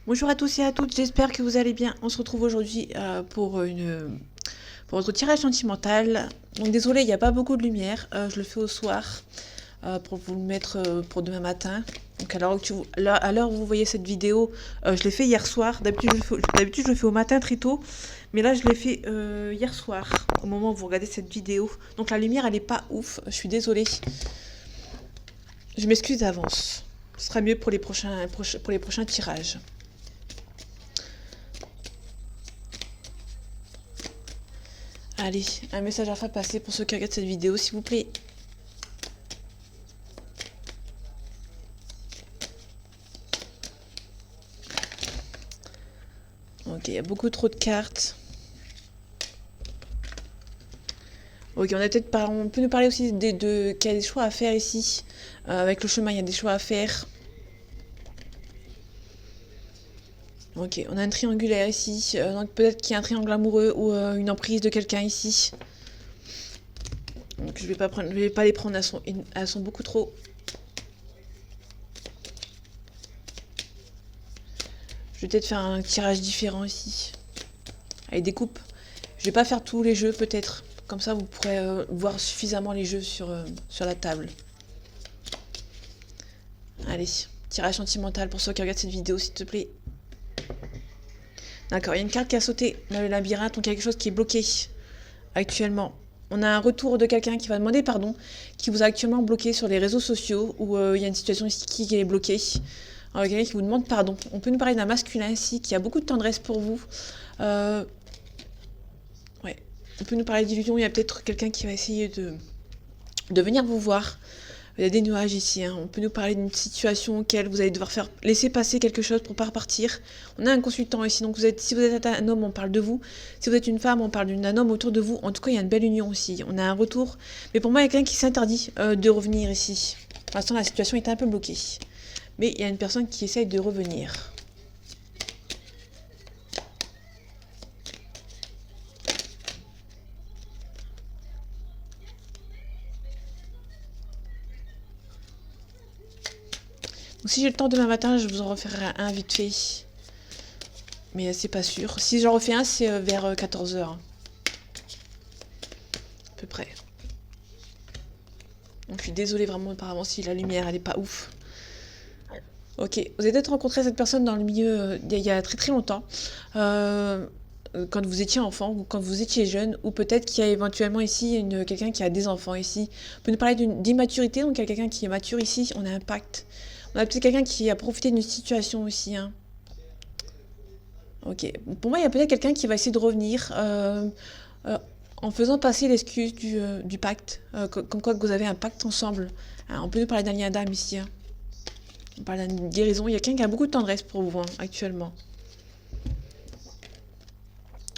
Bonjour à tous et à toutes, j'espère que vous allez bien. On se retrouve aujourd'hui pour votre tirage sentimental. Donc désolé, il n'y a pas beaucoup de lumière, je le fais au soir pour vous le mettre pour demain matin. Donc à l'heure où vous voyez cette vidéo, je l'ai fait hier soir. D'habitude je le fais au matin très tôt, mais là je l'ai fait hier soir, au moment où vous regardez cette vidéo. Donc la lumière elle est pas ouf, je suis désolée. Je m'excuse d'avance. Ce sera mieux pour pour les prochains tirages. Allez, un message à faire passer pour ceux qui regardent cette vidéo, s'il vous plaît. Ok, il y a beaucoup trop de cartes. Ok, on peut nous parler aussi qu'il y a des choix à faire ici. Avec le chemin, il y a des choix à faire. Ok, on a un triangulaire ici. Donc peut-être qu'il y a un triangle amoureux ou une emprise de quelqu'un ici. Donc je vais pas les prendre, elles sont beaucoup trop. Je vais peut-être faire un tirage différent ici. Avec des coupes. Je vais pas faire tous les jeux peut-être. Comme ça vous pourrez voir suffisamment les jeux sur la table. Allez, tirage sentimental pour ceux qui regardent cette vidéo s'il te plaît. D'accord, il y a une carte qui a sauté dans le labyrinthe, donc quelque chose qui est bloqué actuellement. On a un retour de quelqu'un qui va demander pardon, qui vous a actuellement bloqué sur les réseaux sociaux, où il y a une situation ici qui est bloquée. Quelqu'un qui vous demande pardon. On peut nous parler d'un masculin ici qui a beaucoup de tendresse pour vous. Ouais. On peut nous parler d'illusion, il y a peut-être quelqu'un qui va essayer de venir vous voir. Il y a des nuages ici, hein. On peut nous parler d'une situation auquel vous allez devoir laisser passer quelque chose pour pas repartir. On a un consultant ici, donc si vous êtes un homme, on parle de vous. Si vous êtes une femme, on parle d'un homme autour de vous. En tout cas, il y a une belle union aussi. On a un retour. Mais pour moi, il y a quelqu'un qui s'interdit de revenir ici. Pour l'instant, la situation est un peu bloquée. Mais il y a une personne qui essaye de revenir. Donc si j'ai le temps demain matin, je vous en referai un vite fait. Mais c'est pas sûr. Si j'en refais un, c'est vers 14h. À peu près. Donc je suis désolée vraiment apparemment si la lumière elle est pas ouf. Ok, vous avez peut-être rencontré cette personne dans le milieu il y a très très longtemps, quand vous étiez enfant ou quand vous étiez jeune, ou peut-être qu'il y a éventuellement ici quelqu'un qui a des enfants ici. On peut nous parler d'immaturité, donc il y a quelqu'un qui est mature ici, on a un pacte. On a peut-être quelqu'un qui a profité d'une situation aussi. Hein. Ok, pour moi il y a peut-être quelqu'un qui va essayer de revenir euh, en faisant passer l'excuse du pacte, comme quoi que vous avez un pacte ensemble. Hein, on peut nous parler d'un lien d'âme ici. Hein. On parle d'une guérison. Il y a quelqu'un qui a beaucoup de tendresse pour vous, hein, actuellement.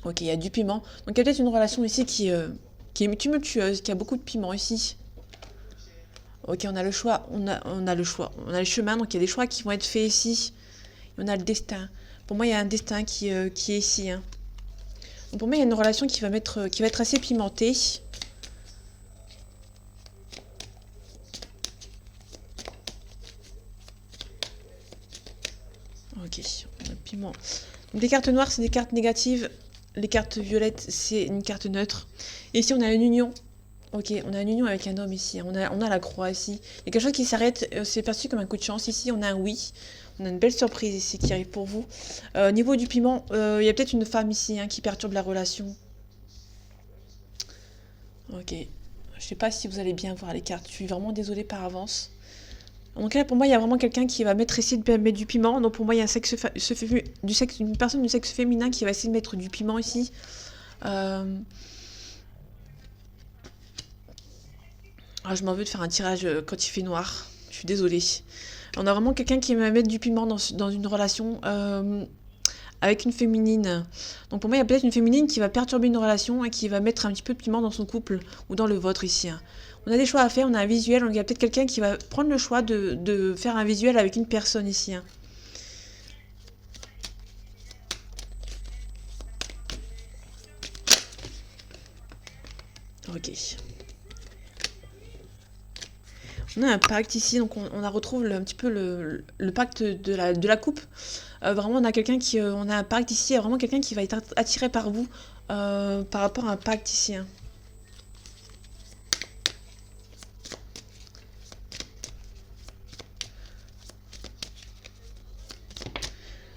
Ok, il y a du piment. Donc il y a peut-être une relation ici qui est tumultueuse, qui a beaucoup de piment ici. Ok, on a le choix, on a le choix. On a le chemin, donc il y a des choix qui vont être faits ici. Et on a le destin. Pour moi, il y a un destin qui est ici. Hein. Donc pour moi, il y a une relation qui va être assez pimentée. Ok, on a le piment. Donc les cartes noires, c'est des cartes négatives. Les cartes violettes, c'est une carte neutre. Et ici, on a une union. Ok, on a une union avec un homme ici. On a la croix ici. Il y a quelque chose qui s'arrête. C'est perçu comme un coup de chance. Ici, on a un oui. On a une belle surprise ici qui arrive pour vous. Niveau du piment, il y a peut-être une femme ici hein, qui perturbe la relation. Ok. Je sais pas si vous allez bien voir les cartes. Je suis vraiment désolée par avance. Donc là, pour moi, il y a vraiment quelqu'un qui va essayer de mettre du piment. Donc pour moi, il y a une personne du sexe féminin qui va essayer de mettre du piment ici. Ah, je m'en veux de faire un tirage quand il fait noir. Je suis désolée. On a vraiment quelqu'un qui va mettre du piment dans une relation avec une féminine. Donc pour moi, il y a peut-être une féminine qui va perturber une relation et qui va mettre un petit peu de piment dans son couple ou dans le vôtre ici. Hein. On a des choix à faire, on a un visuel, donc il y a peut-être quelqu'un qui va prendre le choix de faire un visuel avec une personne ici. Hein. Ok. On a un pacte ici, donc on a retrouve un petit peu le pacte de la coupe. Vraiment, on a quelqu'un qui, on a un pacte ici, il y a vraiment quelqu'un qui va être attiré par vous par rapport à un pacte ici, hein.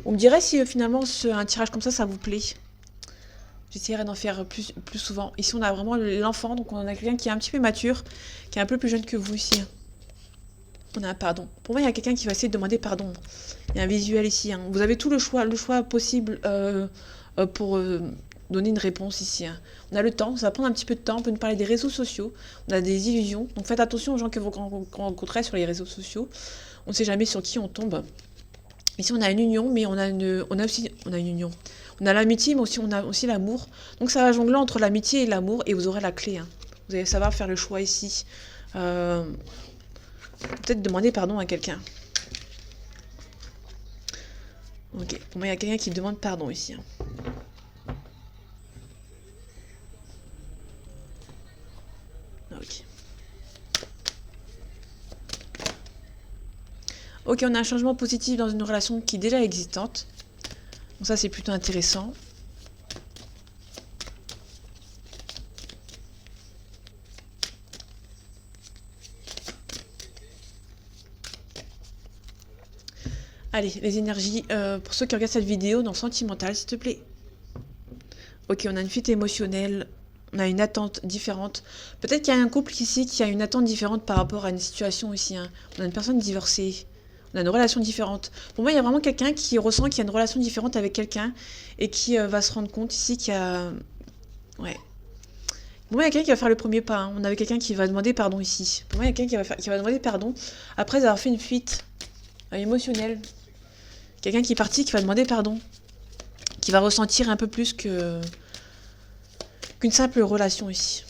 On me dirait si finalement un tirage comme ça vous plaît. J'essaierai d'en faire plus souvent. Ici, on a vraiment l'enfant, donc on a quelqu'un qui est un petit peu mature, qui est un peu plus jeune que vous ici, hein. On a un pardon. Pour moi, il y a quelqu'un qui va essayer de demander pardon. Il y a un visuel ici, hein. Vous avez tout le choix possible pour donner une réponse ici, hein. On a le temps, ça va prendre un petit peu de temps. On peut nous parler des réseaux sociaux. On a des illusions. Donc faites attention aux gens que vous rencontrez sur les réseaux sociaux. On ne sait jamais sur qui on tombe. Ici, on a une union, mais on a une union. On a l'amitié, mais aussi on a aussi l'amour. Donc ça va jongler entre l'amitié et l'amour, et vous aurez la clé, hein. Vous allez savoir faire le choix ici. Peut-être demander pardon à quelqu'un. Ok, pour moi, il y a quelqu'un qui demande pardon ici, hein. Ok. Ok, on a un changement positif dans une relation qui est déjà existante. Donc ça, c'est plutôt intéressant. Allez, les énergies, pour ceux qui regardent cette vidéo, dans sentimental, s'il te plaît. Ok, on a une fuite émotionnelle, on a une attente différente. Peut-être qu'il y a un couple ici qui a une attente différente par rapport à une situation ici, hein. On a une personne divorcée, on a une relation différente. Pour moi, il y a vraiment quelqu'un qui ressent qu'il y a une relation différente avec quelqu'un et qui va se rendre compte ici qu'il y a... Ouais. Pour moi, il y a quelqu'un qui va faire le premier pas, hein. On avait quelqu'un qui va demander pardon ici. Pour moi, il y a quelqu'un qui va demander pardon après avoir fait une fuite émotionnelle. Quelqu'un qui est parti, qui va demander pardon. Qui va ressentir un peu plus qu'une simple relation ici.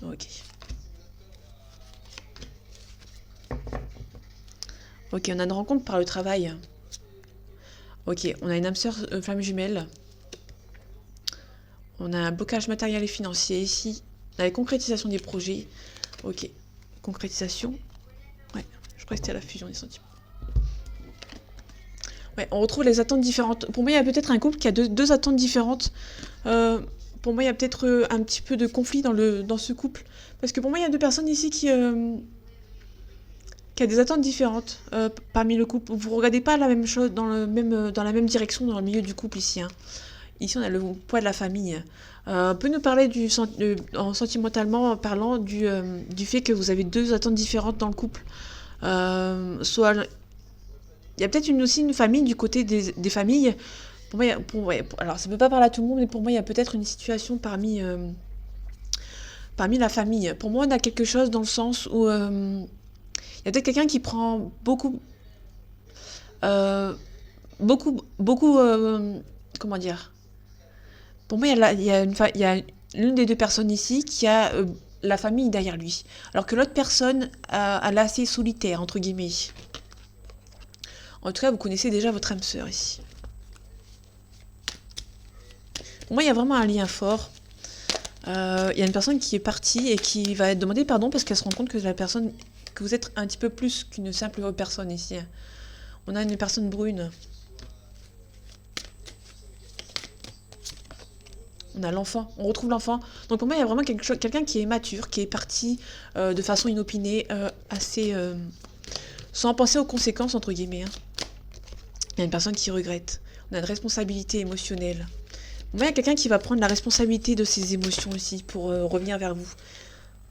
Ok. Ok, on a une rencontre par le travail. Ok, on a une âme sœur flamme jumelle. On a un blocage matériel et financier ici. On a la concrétisation des projets. Ok, concrétisation. Ouais, je crois que c'était la fusion des sentiments. Ouais, on retrouve les attentes différentes. Pour moi, il y a peut-être un couple qui a deux attentes différentes. Pour moi, il y a peut-être un petit peu de conflit dans ce couple. Parce que pour moi, il y a deux personnes ici qui a des attentes différentes parmi le couple. Vous ne regardez pas la même chose dans la même direction dans le milieu du couple ici, hein. Ici, on a le poids de la famille. On peut nous parler sentimentalement parlant du fait que vous avez deux attentes différentes dans le couple. Soit il y a peut-être aussi une famille du côté des familles. Pour moi, alors ça ne peut pas parler à tout le monde, mais pour moi, il y a peut-être une situation parmi la famille. Pour moi, on a quelque chose dans le sens où il y a peut-être quelqu'un qui prend beaucoup, comment dire. Pour moi, il y a l'une des deux personnes ici qui a la famille derrière lui, alors que l'autre personne elle est assez solitaire entre guillemets. En tout cas, vous connaissez déjà votre âme sœur ici. Pour moi, il y a vraiment un lien fort. Il y a une personne qui est partie et qui va demander pardon parce qu'elle se rend compte que vous êtes un petit peu plus qu'une simple personne ici. On a une personne brune. On a l'enfant, on retrouve l'enfant. Donc pour moi, il y a vraiment quelqu'un qui est mature, qui est parti de façon inopinée, assez... sans penser aux conséquences, entre guillemets, hein. Il y a une personne qui regrette. On a une responsabilité émotionnelle. Moi, il y a quelqu'un qui va prendre la responsabilité de ses émotions aussi pour revenir vers vous.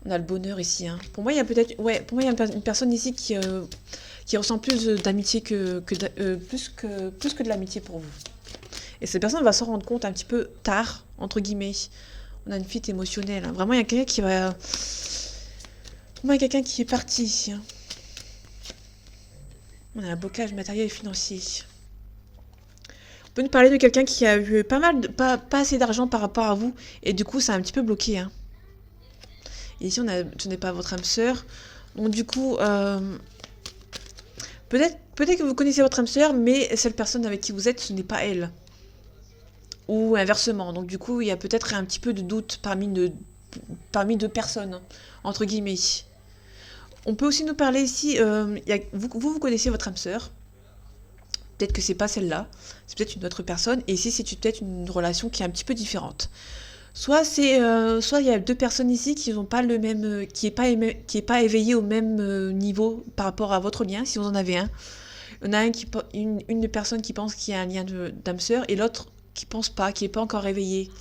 On a le bonheur ici, hein. Pour moi, il y a peut-être... Ouais, pour moi, il y a une personne ici qui ressent plus d'amitié plus que de l'amitié pour vous. Et cette personne va s'en rendre compte un petit peu tard, entre guillemets. On a une fuite émotionnelle, hein. Vraiment, il y a quelqu'un qui va... Pour moi, il y a quelqu'un qui est parti ici, hein. On a un blocage matériel et financier. On peut nous parler de quelqu'un qui a eu pas assez d'argent par rapport à vous, et du coup, ça a un petit peu bloqué, hein. Et ici, ce n'est pas votre âme sœur. Donc, du coup, peut-être que vous connaissez votre âme sœur, mais cette personne avec qui vous êtes, ce n'est pas elle. Ou inversement. Donc, du coup, il y a peut-être un petit peu de doute parmi parmi deux personnes, entre guillemets. On peut aussi nous parler ici, vous connaissez votre âme sœur, peut-être que c'est pas celle-là, c'est peut-être une autre personne, et ici c'est peut-être une relation qui est un petit peu différente. Soit il y a deux personnes ici qui n'ont pas le même, qui est pas éveillé au même niveau par rapport à votre lien, si vous en avez un. Il y en a une des personnes qui pense qu'il y a un lien d'âme sœur et l'autre qui pense pas, qui est pas encore éveillé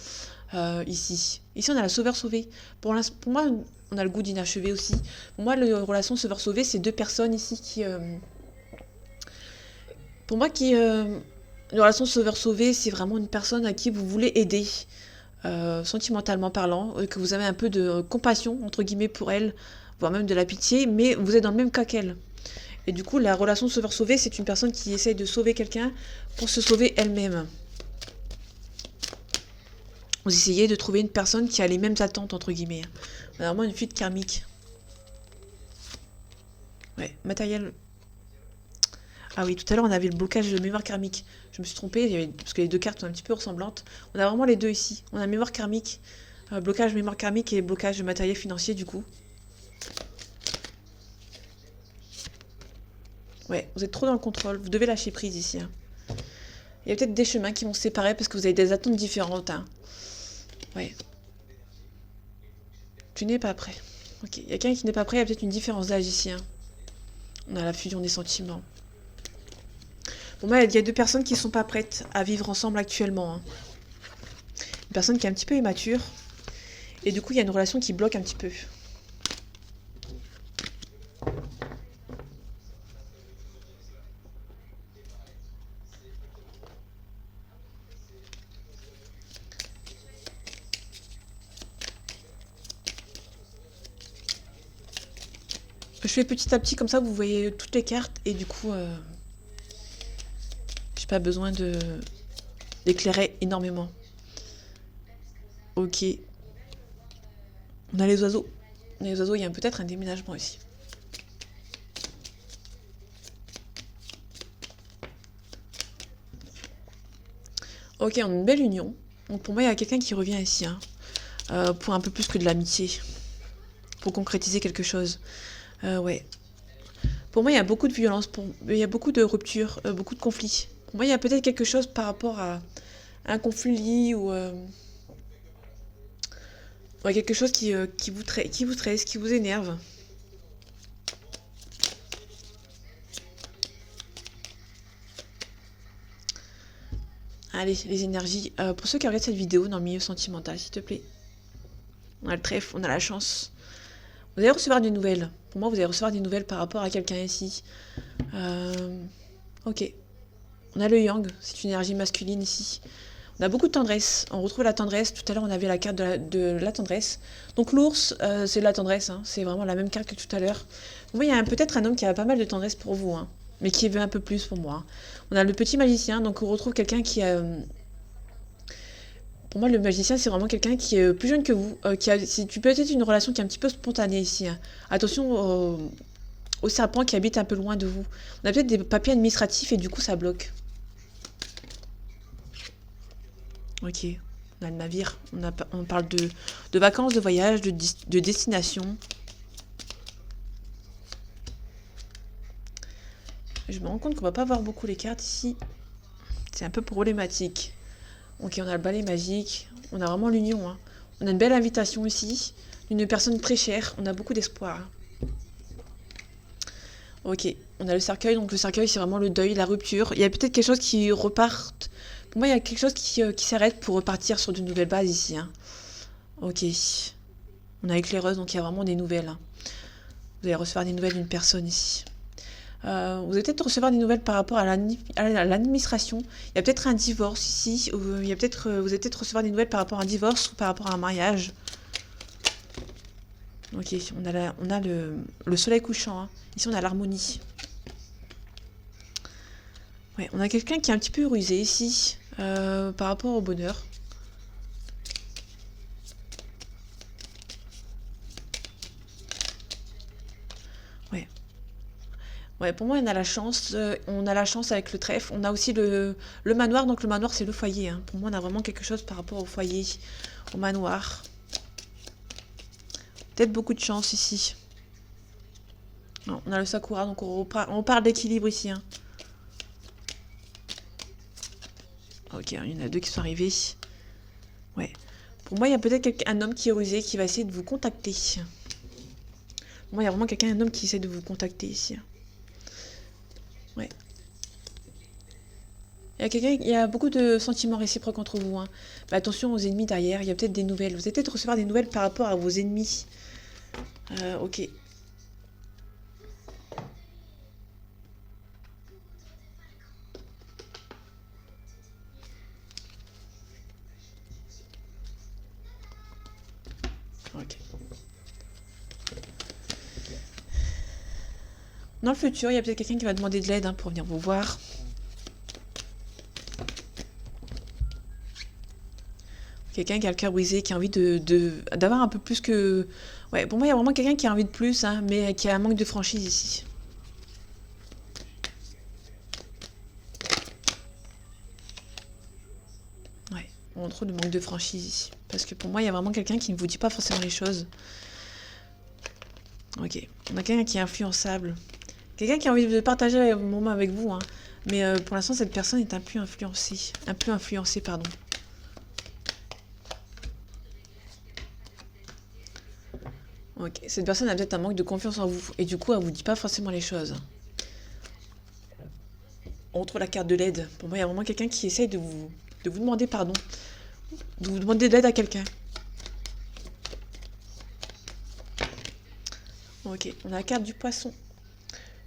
ici. Ici on a la sauveur-sauvée. Pour moi, on a le goût d'inachevé aussi. Pour moi, la relation sauveur-sauvé, c'est deux personnes ici qui, pour moi, une relation sauveur-sauvé, c'est vraiment une personne à qui vous voulez aider. Sentimentalement parlant, que vous avez un peu de compassion, entre guillemets, pour elle, voire même de la pitié, mais vous êtes dans le même cas qu'elle. Et du coup, la relation sauveur-sauvé, c'est une personne qui essaye de sauver quelqu'un pour se sauver elle-même. Vous essayez de trouver une personne qui a les mêmes attentes, entre guillemets. On a vraiment une fuite karmique. Ouais, matériel. Ah oui, tout à l'heure, on avait le blocage de mémoire karmique. Je me suis trompée, parce que les deux cartes sont un petit peu ressemblantes. On a vraiment les deux ici. On a mémoire karmique, blocage mémoire karmique et blocage de matériel financier, du coup. Ouais, vous êtes trop dans le contrôle. Vous devez lâcher prise ici. Hein. Il y a peut-être des chemins qui vont se séparer parce que vous avez des attentes différentes. Hein. Ouais. Tu n'es pas prêt. Ok, il y a quelqu'un qui n'est pas prêt, il y a peut-être une différence d'âge ici. Hein. On a la fusion des sentiments. Pour moi, il y a deux personnes qui ne sont pas prêtes à vivre ensemble actuellement. Hein. Une personne qui est un petit peu immature. Et du coup, il y a une relation qui bloque un petit peu. Je fais petit à petit, comme ça, vous voyez toutes les cartes. Et du coup, j'ai pas besoin d'éclairer énormément. Ok. On a les oiseaux. On a les oiseaux, il y a peut-être un déménagement ici. Ok, on a une belle union. Donc pour moi, il y a quelqu'un qui revient ici. Hein, pour un peu plus que de l'amitié. Pour concrétiser quelque chose. Ouais. Pour moi, il y a beaucoup de violence. Il y a beaucoup de ruptures, beaucoup de conflits. Pour moi, il y a peut-être quelque chose par rapport à un conflit ou... ouais, quelque chose qui vous stresse, qui vous énerve. Allez, les énergies. Pour ceux qui regardent cette vidéo dans le milieu sentimental, s'il te plaît. On a le trèfle, on a la chance. Vous allez recevoir des nouvelles. Pour moi, vous allez recevoir des nouvelles par rapport à quelqu'un ici. Ok. On a le yang, c'est une énergie masculine ici. On a beaucoup de tendresse. On retrouve la tendresse. Tout à l'heure, on avait la carte de la tendresse. Donc l'ours, c'est de la tendresse. Hein. C'est vraiment la même carte que tout à l'heure. Vous voyez, il y a peut-être un homme qui a pas mal de tendresse pour vous. Hein, mais qui veut un peu plus pour moi. Hein. On a le petit magicien. Donc on retrouve quelqu'un qui a... Pour moi, le magicien, c'est vraiment quelqu'un qui est plus jeune que vous. Tu peux être une relation qui est un petit peu spontanée ici. Hein. Attention aux serpents qui habitent un peu loin de vous. On a peut-être des papiers administratifs et du coup, ça bloque. Ok, on a le navire, on parle de vacances, de voyage, de destination. Je me rends compte qu'on va pas voir beaucoup les cartes ici. C'est un peu problématique. Ok, on a le balai magique, on a vraiment l'union. Hein. On a une belle invitation ici, d'une personne très chère, on a beaucoup d'espoir. Hein. Ok, on a le cercueil, donc le cercueil c'est vraiment le deuil, la rupture. Il y a peut-être quelque chose qui reparte. Pour moi, il y a quelque chose qui s'arrête pour repartir sur de nouvelles bases ici. Hein. Ok. On a éclaireuse, donc il y a vraiment des nouvelles. Hein. Vous allez recevoir des nouvelles d'une personne ici. Vous allez peut-être recevoir des nouvelles par rapport à l'administration. Il y a peut-être un divorce ici. Vous allez peut-être recevoir des nouvelles par rapport à un divorce ou par rapport à un mariage. Ok, on a le soleil couchant. Hein. Ici, on a l'harmonie. Ouais, on a quelqu'un qui est un petit peu rusé ici. Par rapport au bonheur. Ouais. Ouais, pour moi, on a la chance. On a la chance avec le trèfle. On a aussi le manoir. Donc, le manoir, c'est le foyer. Hein. Pour moi, on a vraiment quelque chose par rapport au foyer, au manoir. Peut-être beaucoup de chance ici. Non, on a le Sakura, donc on parle d'équilibre ici. Hein. Ok, il y en a 2 qui sont arrivés. Ouais. Pour moi, il y a peut-être un homme qui est rusé qui va essayer de vous contacter. Pour moi, il y a vraiment un homme qui essaie de vous contacter ici. Ouais. Il y a beaucoup de sentiments réciproques entre vous. Hein. Mais attention aux ennemis derrière, il y a peut-être des nouvelles. Vous allez peut-être recevoir des nouvelles par rapport à vos ennemis. Ok. Ok. Dans le futur, il y a peut-être quelqu'un qui va demander de l'aide hein, pour venir vous voir. Quelqu'un qui a le cœur brisé, qui a envie d'avoir un peu plus que... Ouais, pour moi, il y a vraiment quelqu'un qui a envie de plus, hein, mais qui a un manque de franchise ici. Ouais, on trouve le manque de franchise ici. Parce que pour moi, il y a vraiment quelqu'un qui ne vous dit pas forcément les choses. Ok, on a quelqu'un qui est influençable. Quelqu'un qui a envie de partager un moment avec vous, hein. Mais pour l'instant, cette personne est un peu influencée. Un peu influencée, pardon. Ok, cette personne a peut-être un manque de confiance en vous. Et du coup, elle vous dit pas forcément les choses. On trouve la carte de l'aide. Pour moi, il y a vraiment quelqu'un qui essaye de vous demander pardon. De vous demander de l'aide à quelqu'un. Ok, on a la carte du poisson.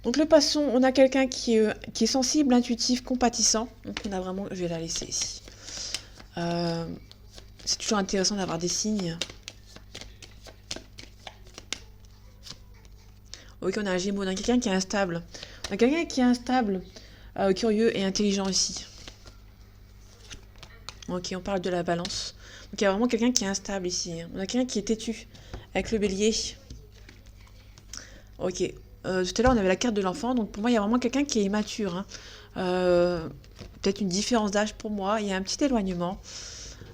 Donc le poisson, on a quelqu'un qui est sensible, intuitif, compatissant. Donc on a vraiment... Je vais la laisser ici. C'est toujours intéressant d'avoir des signes. Ok, on a un gémeau. On a quelqu'un qui est instable. On a quelqu'un qui est instable, curieux et intelligent ici. Ok, on parle de la balance. Donc il y a vraiment quelqu'un qui est instable ici. On a quelqu'un qui est têtu, avec le bélier. Ok. Tout à l'heure, on avait la carte de l'enfant. Donc pour moi, il y a vraiment quelqu'un qui est immature. Hein. Peut-être une différence d'âge pour moi. Il y a un petit éloignement.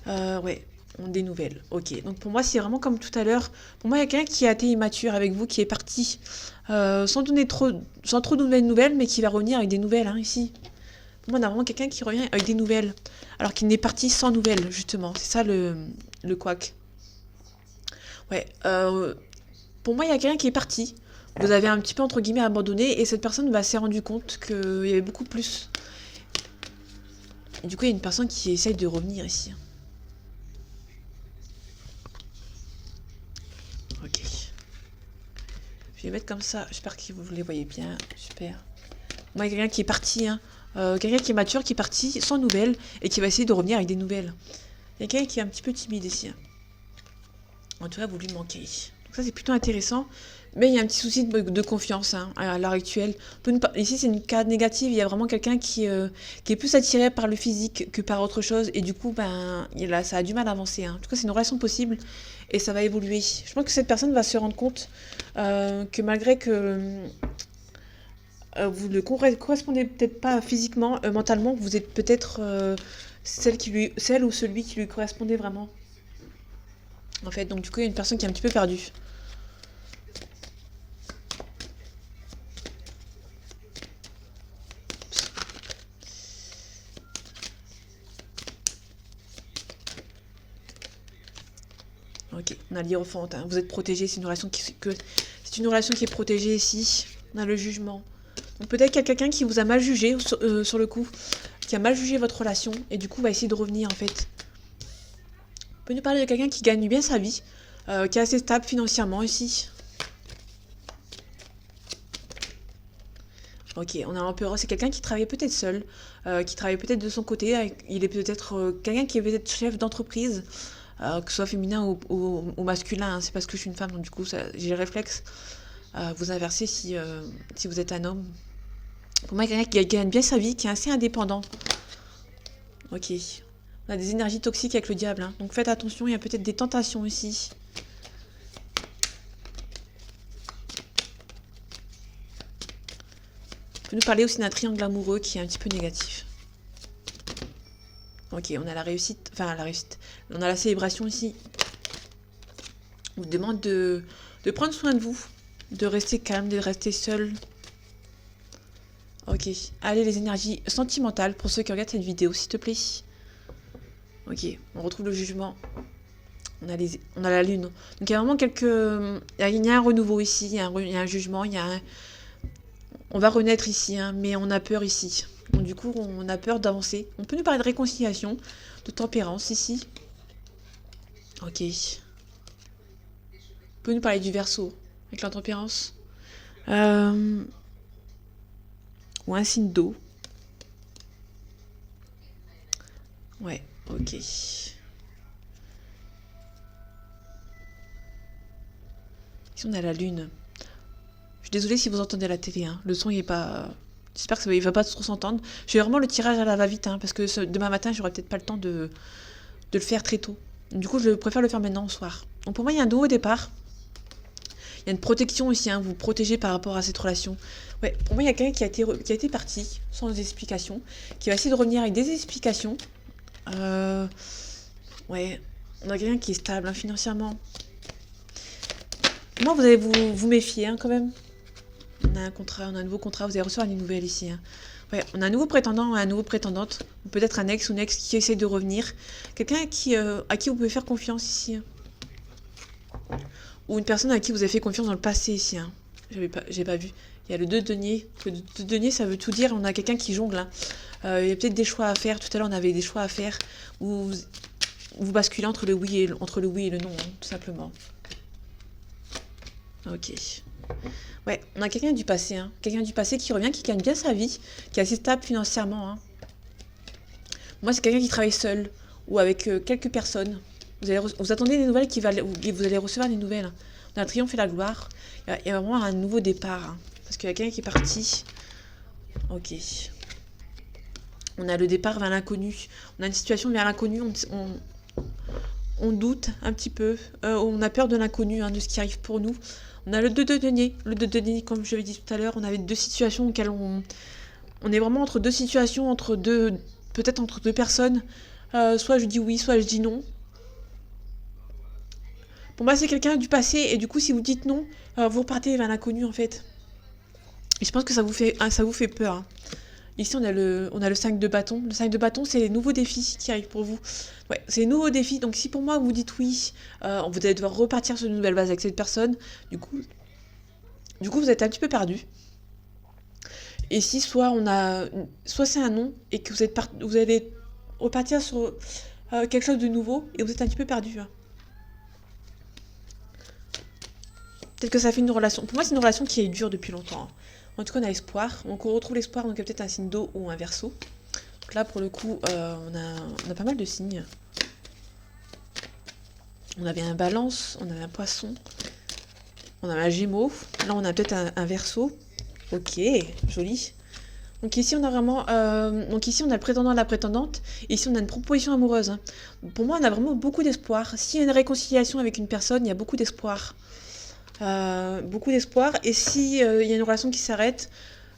Ouais, des nouvelles. Ok. Donc pour moi, c'est vraiment comme tout à l'heure. Pour moi, il y a quelqu'un qui a été immature avec vous, qui est parti sans trop donner de nouvelles, mais qui va revenir avec des nouvelles hein, ici. Pour moi, on a vraiment quelqu'un qui revient avec des nouvelles. Alors qu'il n'est parti sans nouvelles, justement. C'est ça le couac. Ouais. Pour moi, il y a quelqu'un qui est parti. Vous avez un petit peu, entre guillemets, abandonné. Et cette personne s'est rendu compte qu'il y avait beaucoup plus. Et du coup, il y a une personne qui essaye de revenir ici. Ok. Je vais mettre comme ça. J'espère que vous les voyez bien. Super. Moi, il y a quelqu'un qui est parti. Hein. Quelqu'un qui est mature, qui est parti sans nouvelles. Et qui va essayer de revenir avec des nouvelles. Il y a quelqu'un qui est un petit peu timide ici. Hein. En tout cas, vous lui manquez. Donc ça, c'est plutôt intéressant. Mais il y a un petit souci de confiance hein, à l'heure actuelle. Ici, c'est une carte négative. Il y a vraiment quelqu'un qui est plus attiré par le physique que par autre chose. Et du coup, ça a du mal à avancer. Hein. En tout cas, c'est une relation possible. Et ça va évoluer. Je pense que cette personne va se rendre compte que malgré que vous ne correspondez peut-être pas physiquement, mentalement, vous êtes peut-être celle ou celui qui lui correspondait vraiment. En fait, donc du coup, il y a une personne qui est un petit peu perdue. Ok, on a l'hierophante. Hein. Vous êtes protégé, c'est une relation qui est protégée ici. On a le jugement. Donc peut-être qu'il y a quelqu'un qui vous a mal jugé sur le coup, qui a mal jugé votre relation et du coup va essayer de revenir en fait. On peut nous parler de quelqu'un qui gagne bien sa vie, qui est assez stable financièrement ici. Ok, on a l'empereur, c'est quelqu'un qui travaille peut-être seul, qui travaille peut-être de son côté. Il est peut-être quelqu'un qui est peut-être chef d'entreprise, que ce soit féminin ou masculin. Hein. C'est parce que je suis une femme, donc du coup j'ai le réflexe. Vous inversez si vous êtes un homme. Pour moi, quelqu'un qui gagne bien sa vie, qui est assez indépendant. Ok. On a des énergies toxiques avec le diable. Hein. Donc faites attention, il y a peut-être des tentations ici. On peut nous parler aussi d'un triangle amoureux qui est un petit peu négatif. Ok, on a la réussite. Enfin, la réussite. On a la célébration ici. On vous demande de prendre soin de vous, de rester calme, de rester seul. Ok, allez les énergies sentimentales pour ceux qui regardent cette vidéo, s'il te plaît. Ok, on retrouve le jugement. On a la lune. Donc il y a vraiment quelques... Il y a un renouveau ici, il y a un jugement, on va renaître ici, hein, mais on a peur ici. Donc du coup, on a peur d'avancer. On peut nous parler de réconciliation, de tempérance ici. Ok. On peut nous parler du Verseau, avec la tempérance. Ou un signe d'eau. Ouais, ok. Ici, on a la lune. Je suis désolée si vous entendez la télé, hein. Le son, il est pas... J'espère que ça va pas trop s'entendre. Je fais vraiment le tirage à la va-vite, hein, parce que demain matin, j'aurai peut-être pas le temps de le faire très tôt. Du coup, je préfère le faire maintenant, au soir. Donc pour moi, il y a un nouveau départ. Il y a une protection aussi, hein, vous protégez par rapport à cette relation. Ouais, pour moi, il y a quelqu'un qui a été parti, sans explication, qui va essayer de revenir avec des explications. Ouais, on a quelqu'un qui est stable, hein, financièrement. Moi, vous allez vous méfier, hein, quand même. On a un contrat, on a un nouveau contrat, vous allez recevoir des nouvelles ici. Hein. Ouais, on a un nouveau prétendant, un nouveau prétendante. Peut-être un ex ou une ex qui essaie de revenir. Quelqu'un à qui vous pouvez faire confiance ici. Hein. Ou une personne à qui vous avez fait confiance dans le passé ici. Hein. J'ai pas vu. Il y a le 2 de denier. Le 2 de denier, ça veut tout dire. On a quelqu'un qui jongle. Hein. Il y a peut-être des choix à faire. Tout à l'heure, on avait des choix à faire. Où vous basculez entre le oui et le non, hein, tout simplement. Ok. Ouais, on a quelqu'un du passé, hein. Quelqu'un du passé qui revient, qui gagne bien sa vie, qui est assez stable financièrement. Hein. Moi, c'est quelqu'un qui travaille seul ou avec quelques personnes. Vous attendez des nouvelles vous allez recevoir des nouvelles. Hein. On a le triomphe et la gloire. Il y a vraiment un nouveau départ. Hein, parce qu'il y a quelqu'un qui est parti. Ok. On a le départ vers l'inconnu. On a une situation vers l'inconnu. On doute un petit peu. On a peur de l'inconnu, hein, de ce qui arrive pour nous. On a le 2 de denier. Le 2 de denier, comme je l'ai dit tout à l'heure, on avait deux situations auxquelles on est vraiment entre deux situations, peut-être entre deux personnes. Soit je dis oui, soit je dis non. Pour moi, c'est quelqu'un du passé, et du coup, si vous dites non, vous repartez vers l'inconnu, en fait. Et je pense que ça vous fait peur. Hein. Ici, on a le 5 de bâton. Le 5 de bâton, c'est les nouveaux défis qui arrivent pour vous. Ouais, c'est les nouveaux défis. Donc, si pour moi, vous dites oui, vous allez devoir repartir sur une nouvelle base avec cette personne. Du coup, vous êtes un petit peu perdu. Et si soit c'est un non, et que vous allez repartir sur quelque chose de nouveau, et vous êtes un petit peu perdu. Hein. Peut-être que ça fait une relation... Pour moi, c'est une relation qui est dure depuis longtemps. Hein. En tout cas, on a espoir. Donc, on retrouve l'espoir, donc il y a peut-être un signe d'eau ou un Verseau. Donc là, pour le coup, on a pas mal de signes. On avait un Balance, on avait un Poisson, on avait un Gémeaux. Là, on a peut-être un Verseau. Ok, joli. Donc ici, on a vraiment... ici, on a le prétendant et la prétendante. Et ici, on a une proposition amoureuse. Hein. Pour moi, on a vraiment beaucoup d'espoir. S'il y a une réconciliation avec une personne, il y a beaucoup d'espoir. Beaucoup d'espoir. Et si y a une relation qui s'arrête,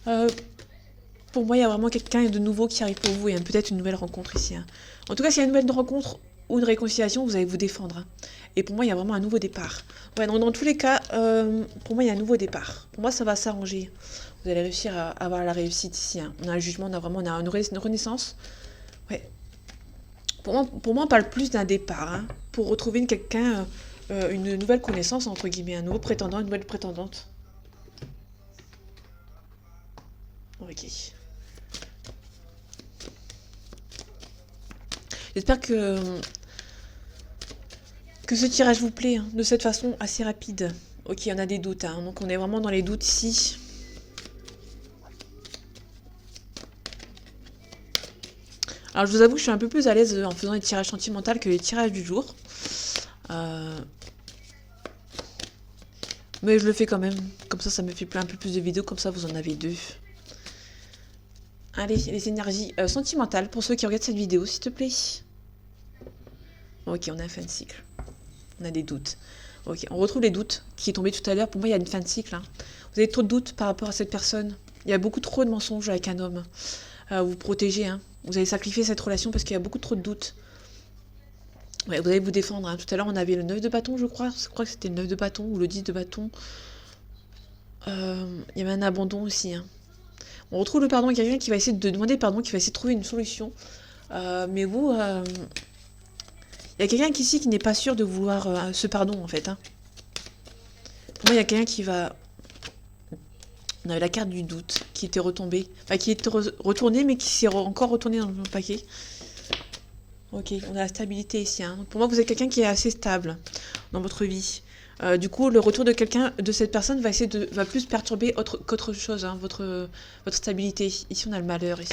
pour moi, il y a vraiment quelqu'un de nouveau qui arrive pour vous. Et peut-être une nouvelle rencontre ici. Hein. En tout cas, s'il y a une nouvelle rencontre ou une réconciliation, vous allez vous défendre. Hein. Et pour moi, il y a vraiment un nouveau départ. Ouais, donc dans tous les cas, pour moi, il y a un nouveau départ. Pour moi, ça va s'arranger. Vous allez réussir à avoir la réussite ici. Hein. On a un jugement, on a une renaissance. Ouais. Pour moi, on parle plus d'un départ. Hein, pour retrouver quelqu'un... une nouvelle connaissance, entre guillemets, un nouveau prétendant, une nouvelle prétendante. Ok. J'espère que ce tirage vous plaît, hein, de cette façon assez rapide. Ok, on a des doutes, hein, donc on est vraiment dans les doutes ici. Alors je vous avoue que je suis un peu plus à l'aise en faisant les tirages sentimentaux que les tirages du jour. Mais je le fais quand même. Comme ça me fait un peu plus de vidéos. Comme ça, vous en avez deux. Allez, les énergies sentimentales pour ceux qui regardent cette vidéo, s'il te plaît. Ok, on a un fin de cycle. On a des doutes. Ok, on retrouve les doutes qui est tombé tout à l'heure. Pour moi, il y a une fin de cycle. Hein. Vous avez trop de doutes par rapport à cette personne. Il y a beaucoup trop de mensonges avec un homme. Vous protégez. Hein. Vous allez sacrifier cette relation parce qu'il y a beaucoup trop de doutes. Ouais, vous allez vous défendre, hein. Tout à l'heure, on avait le 9 de bâton, je crois. Je crois que c'était le 9 de bâton ou le 10 de bâton. Il y avait un abandon aussi, hein. On retrouve le pardon à quelqu'un qui va essayer de demander pardon, qui va essayer de trouver une solution. Mais vous, il y a quelqu'un ici qui n'est pas sûr de vouloir ce pardon, en fait, hein. Pour moi, il y a quelqu'un qui va... On avait la carte du doute qui était retombée. Enfin, qui est retournée, mais qui s'est encore retournée dans le paquet. Ok, on a la stabilité ici, hein. Donc pour moi, vous êtes quelqu'un qui est assez stable dans votre vie. Du coup, le retour de quelqu'un, de cette personne, va plus perturber qu'autre chose, hein, votre stabilité. Ici, on a le malheur, ici.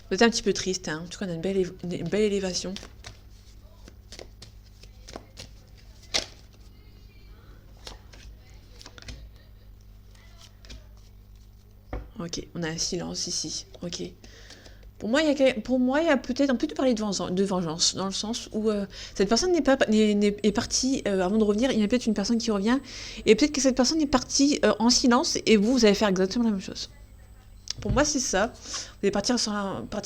Vous êtes un petit peu triste, hein. En tout cas, on a une belle élévation. Ok, on a un silence ici. Ok. Pour moi, il y a peut-être un peu de parler de vengeance, dans le sens où cette personne est partie avant de revenir. Il y a peut-être une personne qui revient, et peut-être que cette personne est partie en silence, et vous allez faire exactement la même chose. Pour moi, c'est ça. Vous allez partir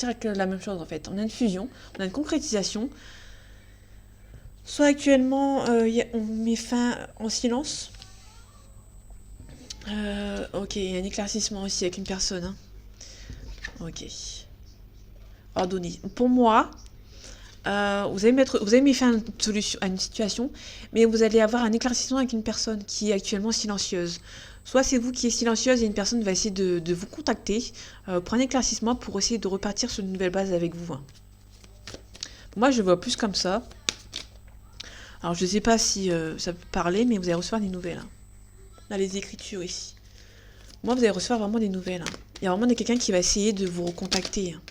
avec la même chose, en fait. On a une fusion, on a une concrétisation. Soit actuellement, on met fin en silence. Ok, il y a un éclaircissement aussi avec une personne, hein. Ok. Ordonné. Pour moi, vous avez mis fin à une situation, mais vous allez avoir un éclaircissement avec une personne qui est actuellement silencieuse. Soit c'est vous qui êtes silencieuse et une personne va essayer de vous contacter pour un éclaircissement pour essayer de repartir sur une nouvelle base avec vous, hein. Moi, je vois plus comme ça. Alors, je ne sais pas si ça peut parler, mais vous allez recevoir des nouvelles, hein. On a les écritures ici. Moi, vous allez recevoir vraiment des nouvelles, hein. Il y a vraiment quelqu'un qui va essayer de vous recontacter, hein.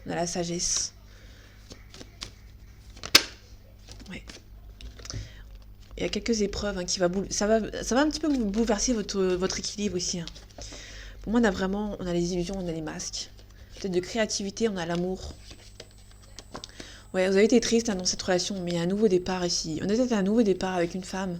On a la sagesse. Ouais. Il y a quelques épreuves, hein, ça va un petit peu bouleverser votre équilibre ici, hein. Pour moi, on a les illusions, on a les masques. Peut-être de créativité, on a l'amour. Ouais, vous avez été triste, hein, dans cette relation, mais il y a un nouveau départ ici. On a peut-être un nouveau départ avec une femme.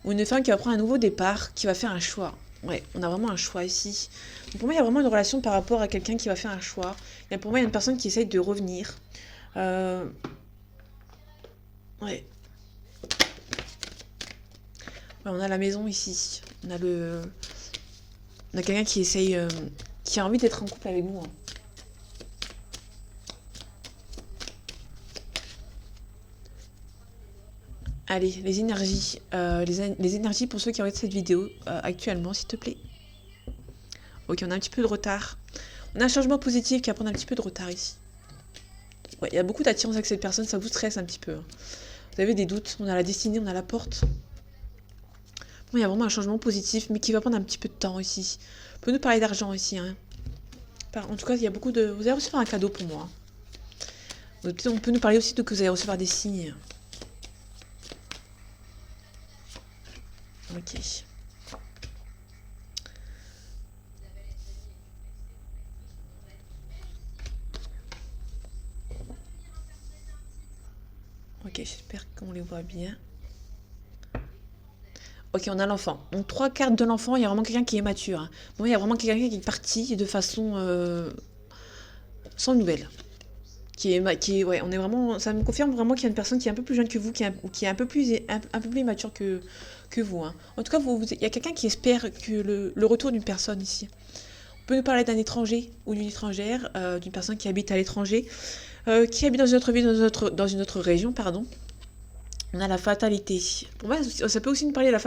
Ou une femme qui va prendre un nouveau départ, qui va faire un choix. Ouais, on a vraiment un choix ici. Donc pour moi, il y a vraiment une relation par rapport à quelqu'un qui va faire un choix. Pour moi, il y a une personne qui essaye de revenir. Ouais. Ouais, on a la maison ici. On a quelqu'un qui essaye, qui a envie d'être en couple avec vous, hein. Allez, les énergies. Les énergies pour ceux qui regardent cette vidéo actuellement, s'il te plaît. Ok, on a un petit peu de retard. On a un changement positif qui va prendre un petit peu de retard ici. Ouais, il y a beaucoup d'attirance avec cette personne, ça vous stresse un petit peu, hein. Vous avez des doutes, on a la destinée, on a la porte. Bon, il y a vraiment un changement positif, mais qui va prendre un petit peu de temps ici. On peut nous parler d'argent ici, hein. En tout cas, il y a beaucoup de... Vous allez recevoir un cadeau pour moi. On peut nous parler aussi de que vous allez recevoir des signes. Ok. Ok, j'espère qu'on les voit bien. Ok, on a l'enfant. Donc 3 cartes de l'enfant, il y a vraiment quelqu'un qui est mature, hein. Bon, il y a vraiment quelqu'un qui est parti de façon sans nouvelles. Ouais, on est vraiment, ça me confirme vraiment qu'il y a une personne qui est un peu plus jeune que vous, qui est un peu plus immature que vous, hein. En tout cas, il y a quelqu'un qui espère que le retour d'une personne ici. On peut nous parler d'un étranger ou d'une étrangère, d'une personne qui habite à l'étranger, qui habite dans une autre ville, dans une autre région, pardon. On a la fatalité. Pour moi, ça peut aussi nous parler de la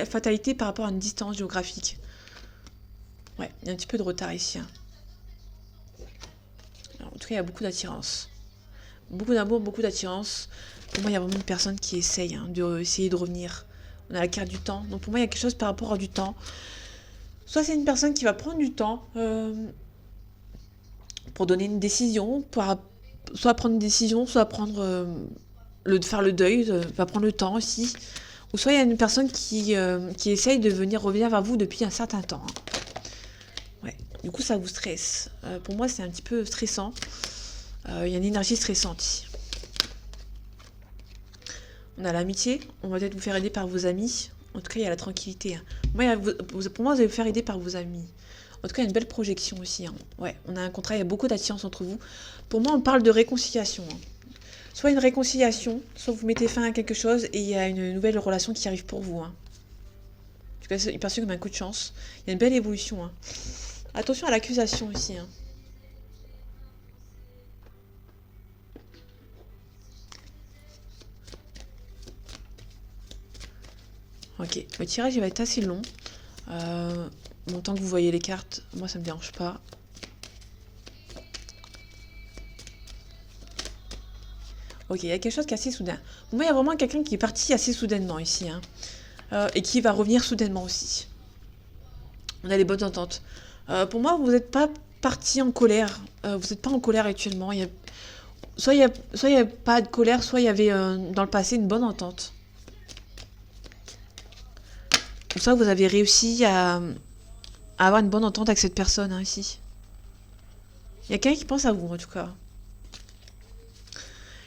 fatalité par rapport à une distance géographique. Ouais, il y a un petit peu de retard ici, hein. Alors, en tout cas, il y a beaucoup d'attirance. Beaucoup d'amour, beaucoup d'attirance. Pour moi, il y a vraiment une personne qui essaye, hein, essayer de revenir. On a la carte du temps. Donc pour moi, il y a quelque chose par rapport à du temps. Soit c'est une personne qui va prendre du temps pour donner une décision, soit prendre une décision, soit faire le deuil, va prendre le temps aussi. Ou soit il y a une personne qui essaye de revenir vers vous depuis un certain temps, hein. Ouais. Du coup, ça vous stresse. Pour moi, c'est un petit peu stressant. Il y a une énergie stressante ici. On a l'amitié. On va peut-être vous faire aider par vos amis. En tout cas, il y a la tranquillité, hein. Pour moi, vous allez vous faire aider par vos amis. En tout cas, il y a une belle projection aussi, hein. Ouais, on a un contrat, il y a beaucoup d'attirance entre vous. Pour moi, on parle de réconciliation, hein. Soit une réconciliation, soit vous mettez fin à quelque chose et il y a une nouvelle relation qui arrive pour vous, hein. En tout cas, c'est perçu comme un coup de chance. Il y a une belle évolution, hein. Attention à l'accusation aussi, hein. Ok, le tirage il va être assez long. Bon, tant que vous voyez les cartes, moi ça me dérange pas. Ok, il y a quelque chose qui est assez soudain. Pour moi, il y a vraiment quelqu'un qui est parti assez soudainement ici, hein. Et qui va revenir soudainement aussi. On a les bonnes ententes. Pour moi, vous n'êtes pas parti en colère. Vous n'êtes pas en colère actuellement. Soit il y a pas de colère, soit il y avait dans le passé une bonne entente. Ou soit vous avez réussi à avoir une bonne entente avec cette personne, hein, ici. Il y a quelqu'un qui pense à vous, en tout cas.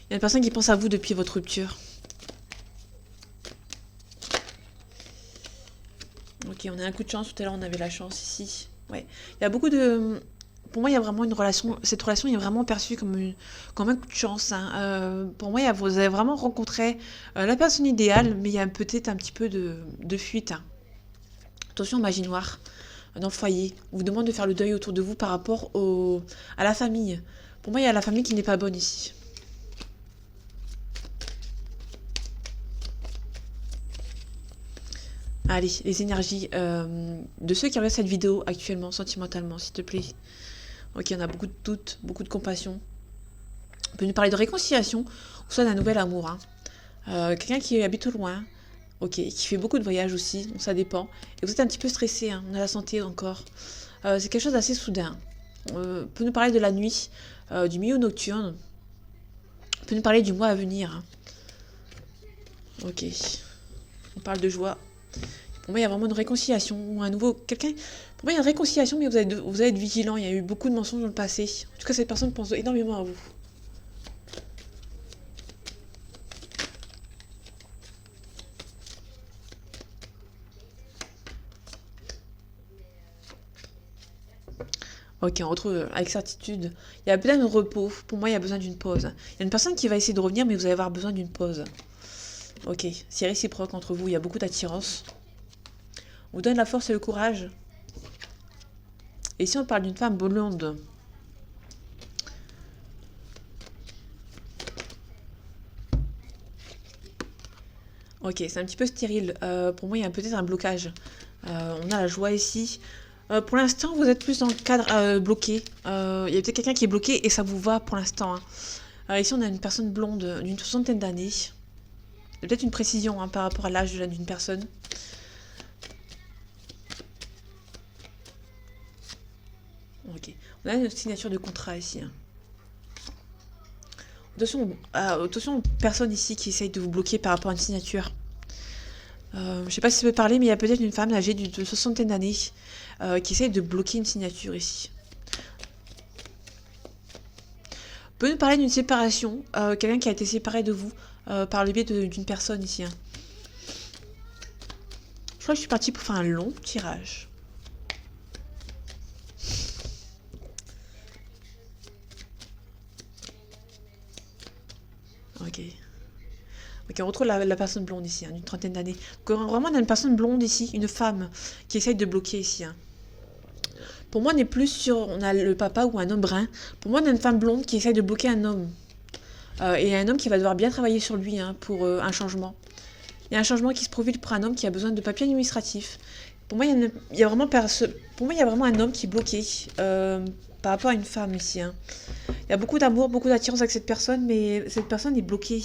Il y a une personne qui pense à vous depuis votre rupture. Ok, on a un coup de chance. Tout à l'heure, on avait la chance ici. Ouais. Il y a beaucoup de... Pour moi, il y a vraiment une relation... Cette relation est vraiment perçue comme un coup de chance, hein. Pour moi, vous avez vraiment rencontré la personne idéale, mais il y a peut-être un petit peu de fuite, hein. Attention, magie noire. Dans le foyer. On vous demande de faire le deuil autour de vous par rapport à la famille. Pour moi, il y a la famille qui n'est pas bonne ici. Allez, les énergies de ceux qui regardent cette vidéo actuellement, sentimentalement, s'il te plaît. Ok, on a beaucoup de doutes, beaucoup de compassion. On peut nous parler de réconciliation, ou soit d'un nouvel amour, hein. Quelqu'un qui habite au loin, ok, qui fait beaucoup de voyages aussi, donc ça dépend. Et vous êtes un petit peu stressé, hein, on a la santé encore. C'est quelque chose d'assez soudain. On peut nous parler de la nuit, du milieu nocturne. On peut nous parler du mois à venir, hein. Ok, on parle de joie. Pour moi, il y a vraiment une réconciliation, ou un nouveau... Quelqu'un... Pour moi, il y a une réconciliation, mais vous allez être vigilant. Il y a eu beaucoup de mensonges dans le passé. En tout cas, cette personne pense énormément à vous. Ok, on retrouve avec certitude. Il y a besoin de repos. Pour moi, il y a besoin d'une pause. Il y a une personne qui va essayer de revenir, mais vous allez avoir besoin d'une pause. Ok, c'est réciproque entre vous. Il y a beaucoup d'attirance. On vous donne la force et le courage. Et si on parle d'une femme blonde, ok, c'est un petit peu stérile. Pour moi, il y a peut-être un blocage. On a la joie ici. Pour l'instant, vous êtes plus dans le cadre bloqué. Il y a peut-être quelqu'un qui est bloqué et ça vous va pour l'instant, hein. Ici, on a une personne blonde d'une soixantaine d'années. Il y a peut-être une précision, hein, par rapport à l'âge d'une personne. Ok. On a une signature de contrat ici, hein. Attention aux personnes ici qui essayent de vous bloquer par rapport à une signature. Je sais pas si ça peut parler, mais il y a peut-être une femme âgée de soixantaine d'années qui essaye de bloquer une signature ici. On peut nous parler d'une séparation, quelqu'un qui a été séparé de vous par le biais d'une personne ici, hein. Je crois que je suis partie pour faire un long tirage. Ok. Ok, on retrouve la personne blonde ici, hein, d'une trentaine d'années. Vraiment, on a une personne blonde ici, une femme qui essaye de bloquer ici, hein. Pour moi, on est plus sur... On a le papa ou un homme brun. Pour moi, on a une femme blonde qui essaye de bloquer un homme. Et un homme qui va devoir bien travailler sur lui, hein, pour un changement. Il y a un changement qui se profile pour un homme qui a besoin de papiers administratifs. Pour moi, il y a vraiment pour moi, il y a vraiment un homme qui est bloqué par rapport à une femme ici, hein. Il y a beaucoup d'amour, beaucoup d'attirance avec cette personne, mais cette personne est bloquée.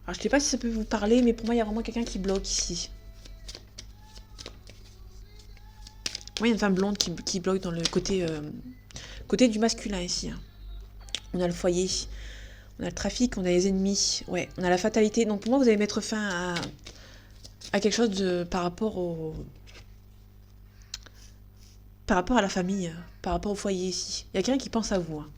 Alors, je ne sais pas si ça peut vous parler, mais pour moi, il y a vraiment quelqu'un qui bloque ici. Moi, il y a une femme blonde qui bloque dans le côté du masculin ici, hein. On a le foyer, on a le trafic, on a les ennemis, ouais, on a la fatalité. Donc pour moi, vous allez mettre fin à quelque chose par rapport à la famille, par rapport au foyer ici. Il y a quelqu'un qui pense à vous, hein.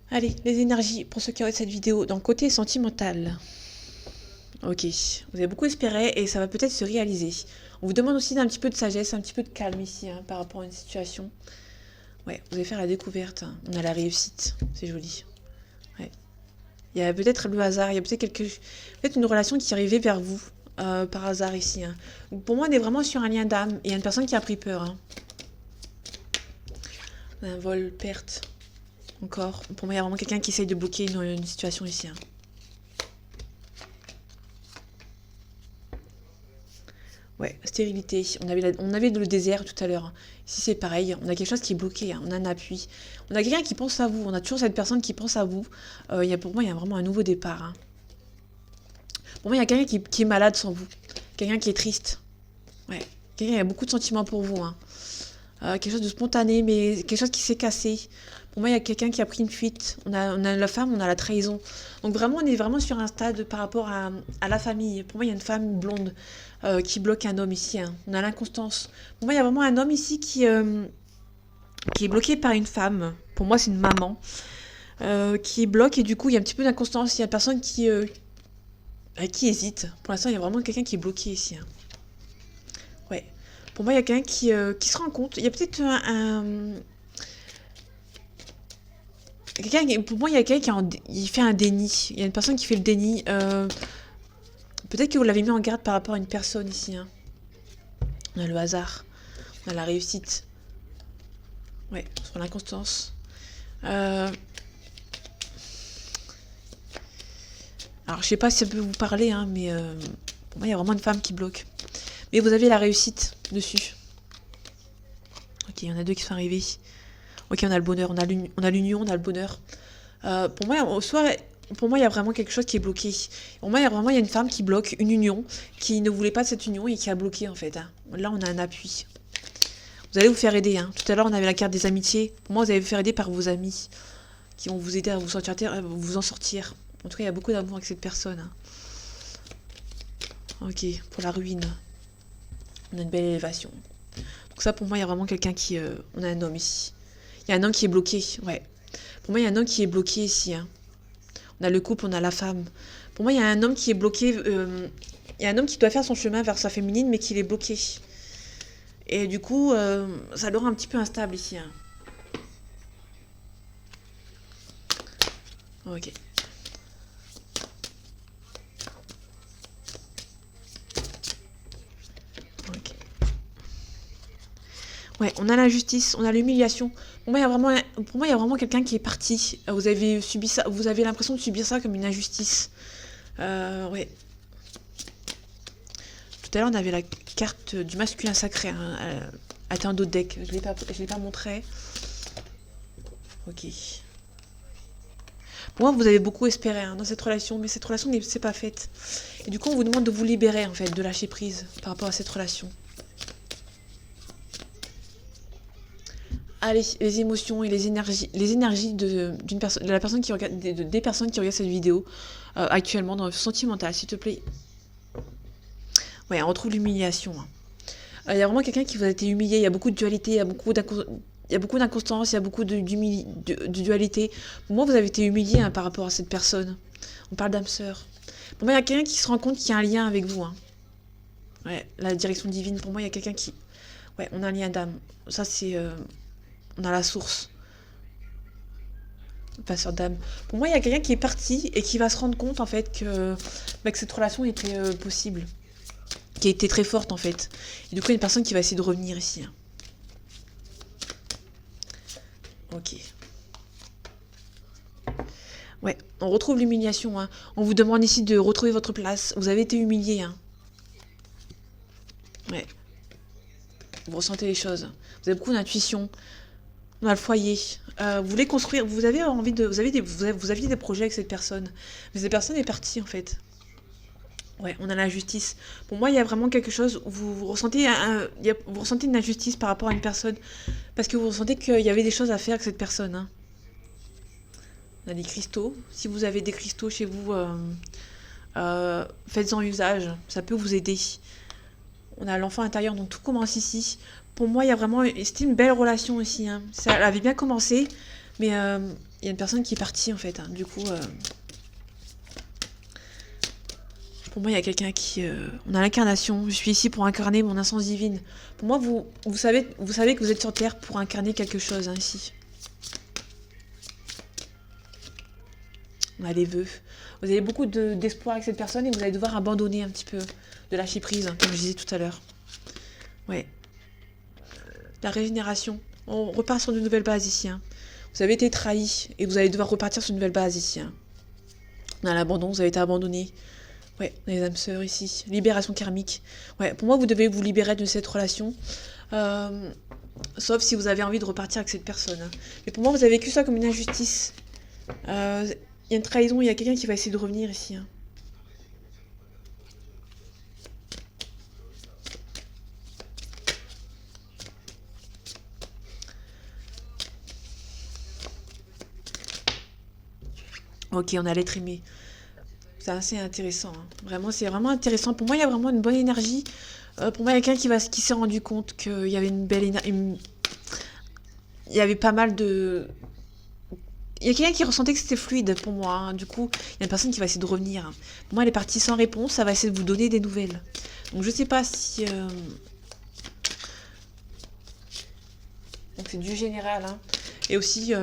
Allez, les énergies pour ceux qui regardent cette vidéo dans le côté sentimental. Ok, vous avez beaucoup espéré et ça va peut-être se réaliser. On vous demande aussi d'un petit peu de sagesse, un petit peu de calme ici hein, par rapport à une situation. Ouais, vous allez faire la découverte. Hein. On a la réussite, c'est joli. Ouais. Il y a peut-être le hasard, il y a peut-être peut-être une relation qui est arrivée vers vous par hasard ici. Hein. Donc pour moi, on est vraiment sur un lien d'âme. Il y a une personne qui a pris peur. Hein. On a un vol, perte. Encore. Pour moi, il y a vraiment quelqu'un qui essaye de bloquer une situation ici. Hein. Ouais, stérilité. On avait le désert tout à l'heure. Hein. Ici, c'est pareil. On a quelque chose qui est bloqué. Hein. On a un appui. On a quelqu'un qui pense à vous. On a toujours cette personne qui pense à vous. Pour moi, il y a vraiment un nouveau départ. Hein. Pour moi, il y a quelqu'un qui est malade sans vous. Quelqu'un qui est triste. Ouais. Quelqu'un qui a beaucoup de sentiments pour vous. Hein. Quelque chose de spontané, mais quelque chose qui s'est cassé. Pour moi, il y a quelqu'un qui a pris une fuite. On a la femme, on a la trahison. Donc vraiment, on est vraiment sur un stade par rapport à la famille. Pour moi, il y a une femme blonde qui bloque un homme ici. Hein. On a l'inconstance. Pour moi, il y a vraiment un homme ici qui est bloqué par une femme. Pour moi, c'est une maman qui bloque et du coup, il y a un petit peu d'inconstance. Il y a une personne qui hésite. Pour l'instant, il y a vraiment quelqu'un qui est bloqué ici. Hein. Ouais. Pour moi, il y a quelqu'un qui se rend compte. Il y a peut-être pour moi, il y a quelqu'un qui fait un déni. Il y a une personne qui fait le déni. Peut-être que vous l'avez mis en garde par rapport à une personne ici. Hein. On a le hasard. On a la réussite. Ouais, sur l'inconstance. Alors, je sais pas si ça peut vous parler, hein, mais pour moi, il y a vraiment une femme qui bloque. Mais vous avez la réussite dessus. Ok, il y en a deux qui sont arrivés. Ok, on a le bonheur, on a l'union, on a le bonheur. Pour moi, il y a vraiment quelque chose qui est bloqué. Pour moi, il y a une femme qui bloque une union, qui ne voulait pas de cette union et qui a bloqué en fait. Hein. Là, on a un appui. Vous allez vous faire aider. Hein. Tout à l'heure, on avait la carte des amitiés. Pour moi, vous allez vous faire aider par vos amis qui vont vous aider à vous en sortir. En tout cas, il y a beaucoup d'amour avec cette personne. Hein. Ok, pour la ruine. On a une belle élévation. Donc ça, pour moi, il y a vraiment quelqu'un qui... on a un homme ici. Il y a un homme qui est bloqué, ouais. Pour moi, il y a un homme qui est bloqué ici. Hein. On a le couple, on a la femme. Pour moi, il y a un homme qui est bloqué. Il y a un homme qui doit faire son chemin vers sa féminine, mais qui est bloqué. Et du coup, ça le rend un petit peu instable ici. Hein. Ok. Ok. Ouais, on a l'injustice, on a l'humiliation. Pour moi, il y a vraiment quelqu'un qui est parti. Vous avez subi ça, vous avez l'impression de subir ça comme une injustice. Ouais. Tout à l'heure, on avait la carte du masculin sacré. Hein. Elle était en dos de deck. Je l'ai pas montré. Ok. Pour moi, vous avez beaucoup espéré hein, dans cette relation, mais cette relation n'est pas faite. Et du coup, on vous demande de vous libérer, en fait, de lâcher prise par rapport à cette relation. Allez, les émotions et les énergies de la personne qui regarde, des personnes qui regardent cette vidéo actuellement dans le sentimental, s'il te plaît. Ouais, on retrouve l'humiliation. Hein. Il y a vraiment quelqu'un qui vous a été humilié, il y a beaucoup de dualité, il y a beaucoup d'inconstance, il y a beaucoup de dualité. Pour moi, vous avez été humilié hein, par rapport à cette personne. On parle d'âme sœur. Pour moi, il y a quelqu'un qui se rend compte qu'il y a un lien avec vous. Hein. Ouais, la direction divine, pour moi, il y a quelqu'un qui... Ouais, on a un lien d'âme. Ça, c'est... On a la source. Passeur d'âme. Pour moi, il y a quelqu'un qui est parti et qui va se rendre compte, en fait, que cette relation était possible. Qui a été très forte, en fait. Et du coup, il y a une personne qui va essayer de revenir ici. Hein. Ok. Ouais, on retrouve l'humiliation. Hein. On vous demande ici de retrouver votre place. Vous avez été humilié. Hein. Ouais. Vous ressentez les choses. Vous avez beaucoup d'intuition. On a le foyer. Vous voulez construire. Vous avez envie de. Vous aviez des projets avec cette personne. Mais cette personne est partie, en fait. Ouais, on a l'injustice. Pour moi, il y a vraiment quelque chose où vous ressentez une injustice par rapport à une personne. Parce que vous ressentez qu'il y avait des choses à faire avec cette personne. Hein. On a des cristaux. Si vous avez des cristaux chez vous, faites-en usage. Ça peut vous aider. On a l'enfant intérieur, donc tout commence ici. Pour moi, il y a vraiment... C'était une belle relation ici. Hein. Ça avait bien commencé, mais il y a une personne qui est partie, en fait. Hein. Du coup... Pour Pour moi, il y a quelqu'un qui... on a l'incarnation. Je suis ici pour incarner mon essence divine. Pour moi, vous savez que vous êtes sur Terre pour incarner quelque chose, hein, ici. On a les vœux. Vous avez beaucoup d'espoir avec cette personne et vous allez devoir abandonner un petit peu de lâcher prise, hein, comme je disais tout à l'heure. Ouais. La régénération. On repart sur de nouvelles bases ici. Hein. Vous avez été trahi et vous allez devoir repartir sur une nouvelle base ici. Hein. On a l'abandon, vous avez été abandonné. Ouais, on a les âmes sœurs ici. Libération karmique. Ouais, pour moi, vous devez vous libérer de cette relation. Sauf si vous avez envie de repartir avec cette personne. Hein. Mais pour moi, vous avez vécu ça comme une injustice. Il y a une trahison, il y a quelqu'un qui va essayer de revenir ici. Hein. Ok, on a l'être aimé. C'est assez intéressant. Hein. Vraiment, c'est vraiment intéressant. Pour moi, il y a vraiment une bonne énergie. Pour moi, il y a quelqu'un qui s'est rendu compte qu'il y avait une belle énergie. Il y avait pas mal de... Il y a quelqu'un qui ressentait que c'était fluide pour moi. Hein. Du coup, il y a une personne qui va essayer de revenir. Hein. Pour moi, elle est partie sans réponse. Ça va essayer de vous donner des nouvelles. Donc, je sais pas si... Donc, c'est du général. Hein. Et aussi,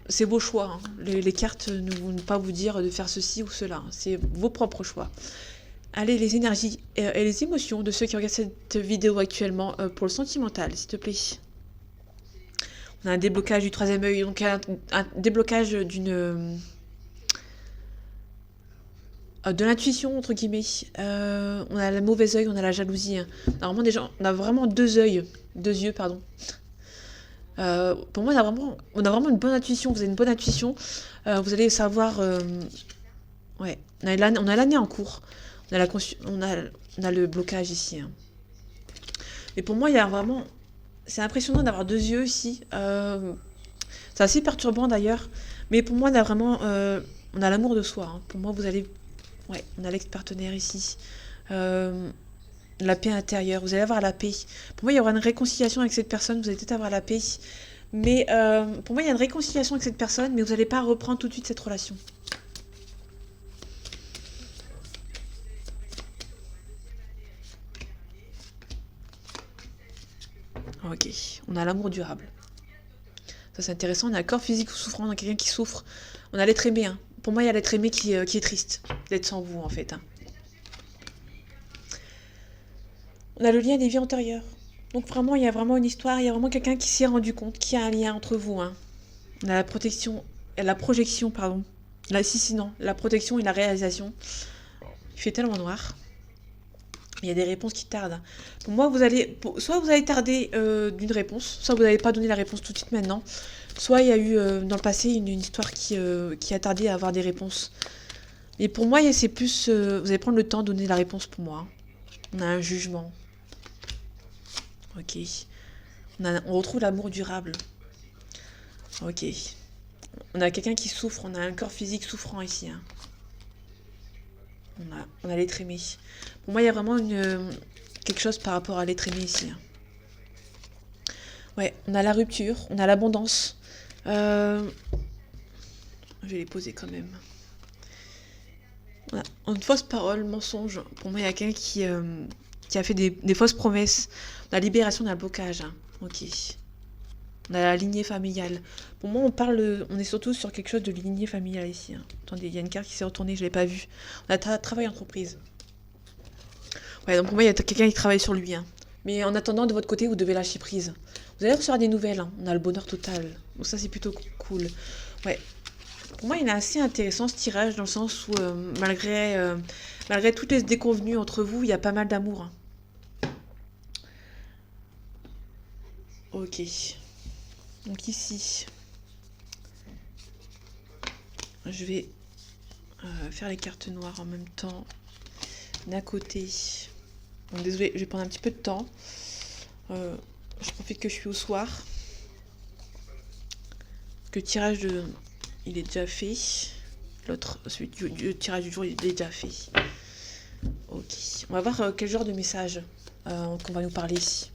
c'est vos choix. Hein. Les cartes ne vont pas vous dire de faire ceci ou cela. Hein. C'est vos propres choix. Allez, les énergies et les émotions de ceux qui regardent cette vidéo actuellement pour le sentimental, s'il te plaît. On a un déblocage du troisième œil, donc un déblocage d'une... de l'intuition, entre guillemets. On a le mauvais œil, on a la jalousie. Hein. On a vraiment deux yeux, pardon. Pour moi, on a vraiment une bonne intuition. Vous avez une bonne intuition. Vous allez savoir... ouais, on a l'année en cours. On a le blocage ici. Hein. Et pour moi, il y a vraiment... C'est impressionnant d'avoir deux yeux ici. C'est assez perturbant d'ailleurs. Mais pour moi, on a vraiment... on a l'amour de soi. Hein. Pour moi, vous allez... Ouais, on a l'ex-partenaire ici. La paix intérieure. Vous allez avoir la paix. Pour moi, il y aura une réconciliation avec cette personne. Vous allez peut-être avoir la paix. Mais pour moi, il y a une réconciliation avec cette personne. Mais vous n'allez pas reprendre tout de suite cette relation. Ok, on a l'amour durable. Ça c'est intéressant, on a un corps physique souffrant, on a quelqu'un qui souffre. On a l'être aimé. Hein. Pour moi, il y a l'être aimé qui est triste d'être sans vous en fait. Hein. On a le lien des vies antérieures. Donc vraiment, il y a vraiment une histoire, il y a vraiment quelqu'un qui s'est rendu compte qu'il y a un lien entre vous. Hein. On a la projection, pardon. La protection et la réalisation. Il fait tellement noir. Il y a des réponses qui tardent. Pour moi, soit vous allez tarder d'une réponse, soit vous n'allez pas donner la réponse tout de suite maintenant, soit il y a eu dans le passé une histoire qui a tardé à avoir des réponses. Mais pour moi, c'est plus... vous allez prendre le temps de donner la réponse pour moi. On a un jugement. Ok. On retrouve l'amour durable. Ok. On a quelqu'un qui souffre, on a un corps physique souffrant ici. Hein. On a l'être aimé. Pour moi, il y a vraiment quelque chose par rapport à l'être aimé ici. Hein. Ouais, on a la rupture, on a l'abondance. Je vais les poser quand même. On a une fausse parole, mensonge. Pour moi, il y a quelqu'un qui a fait des fausses promesses. On a la libération, on a le blocage. Hein. Ok. On a la lignée familiale. Pour moi, on est surtout sur quelque chose de lignée familiale ici. Hein. Attendez, il y a une carte qui s'est retournée, je ne l'ai pas vue. On a travail entreprise. Ouais, donc pour moi, il y a quelqu'un qui travaille sur lui. Hein. Mais en attendant, de votre côté, vous devez lâcher prise. Vous allez recevoir des nouvelles. Hein. On a le bonheur total. Donc ça, c'est plutôt cool. Ouais. Pour moi, il est assez intéressant ce tirage dans le sens où, malgré toutes les déconvenues entre vous, il y a pas mal d'amour. Hein. Ok. Donc ici, je vais faire les cartes noires en même temps. D'un côté. Donc, désolée, je vais prendre un petit peu de temps. Je profite que je suis au soir. Que le tirage il est déjà fait. Celui du tirage du jour, il est déjà fait. Ok. On va voir quel genre de message qu'on va nous parler ici.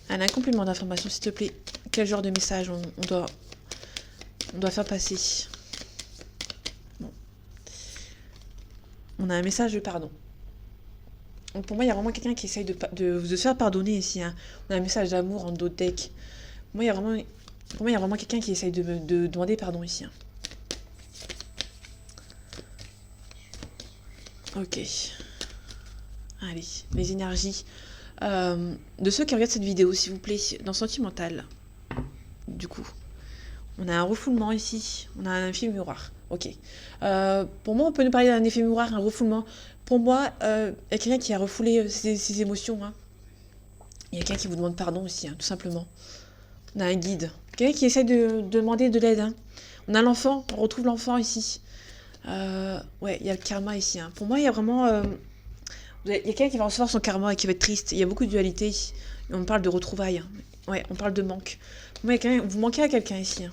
Un complément d'information, s'il te plaît. Quel genre de message on doit On doit faire passer. Bon. On a un message de pardon. Donc pour moi, il y a vraiment quelqu'un qui essaye de se faire pardonner ici. Hein. On a un message d'amour en dos de deck. Pour moi, il y a vraiment quelqu'un qui essaye de demander pardon ici. Hein. Ok. Allez, les énergies. De ceux qui regardent cette vidéo, s'il vous plaît, dans Sentimental. Du coup. On a un refoulement ici. On a un effet miroir. Ok. Pour moi, on peut nous parler d'un effet miroir, un refoulement. Pour moi, il y a quelqu'un qui a refoulé ses émotions. Hein. Il y a quelqu'un qui vous demande pardon aussi, hein, tout simplement. On a un guide. Quelqu'un qui essaie de demander de l'aide. Hein. On a l'enfant. On retrouve l'enfant ici. Ouais, il y a le karma ici. Hein. Pour moi, il y a vraiment... il y a quelqu'un qui va recevoir son karma et qui va être triste. Il y a beaucoup de dualité. On parle de retrouvailles. Hein. Ouais, on parle de manque. Pour moi, vous manquez à quelqu'un ici. Hein.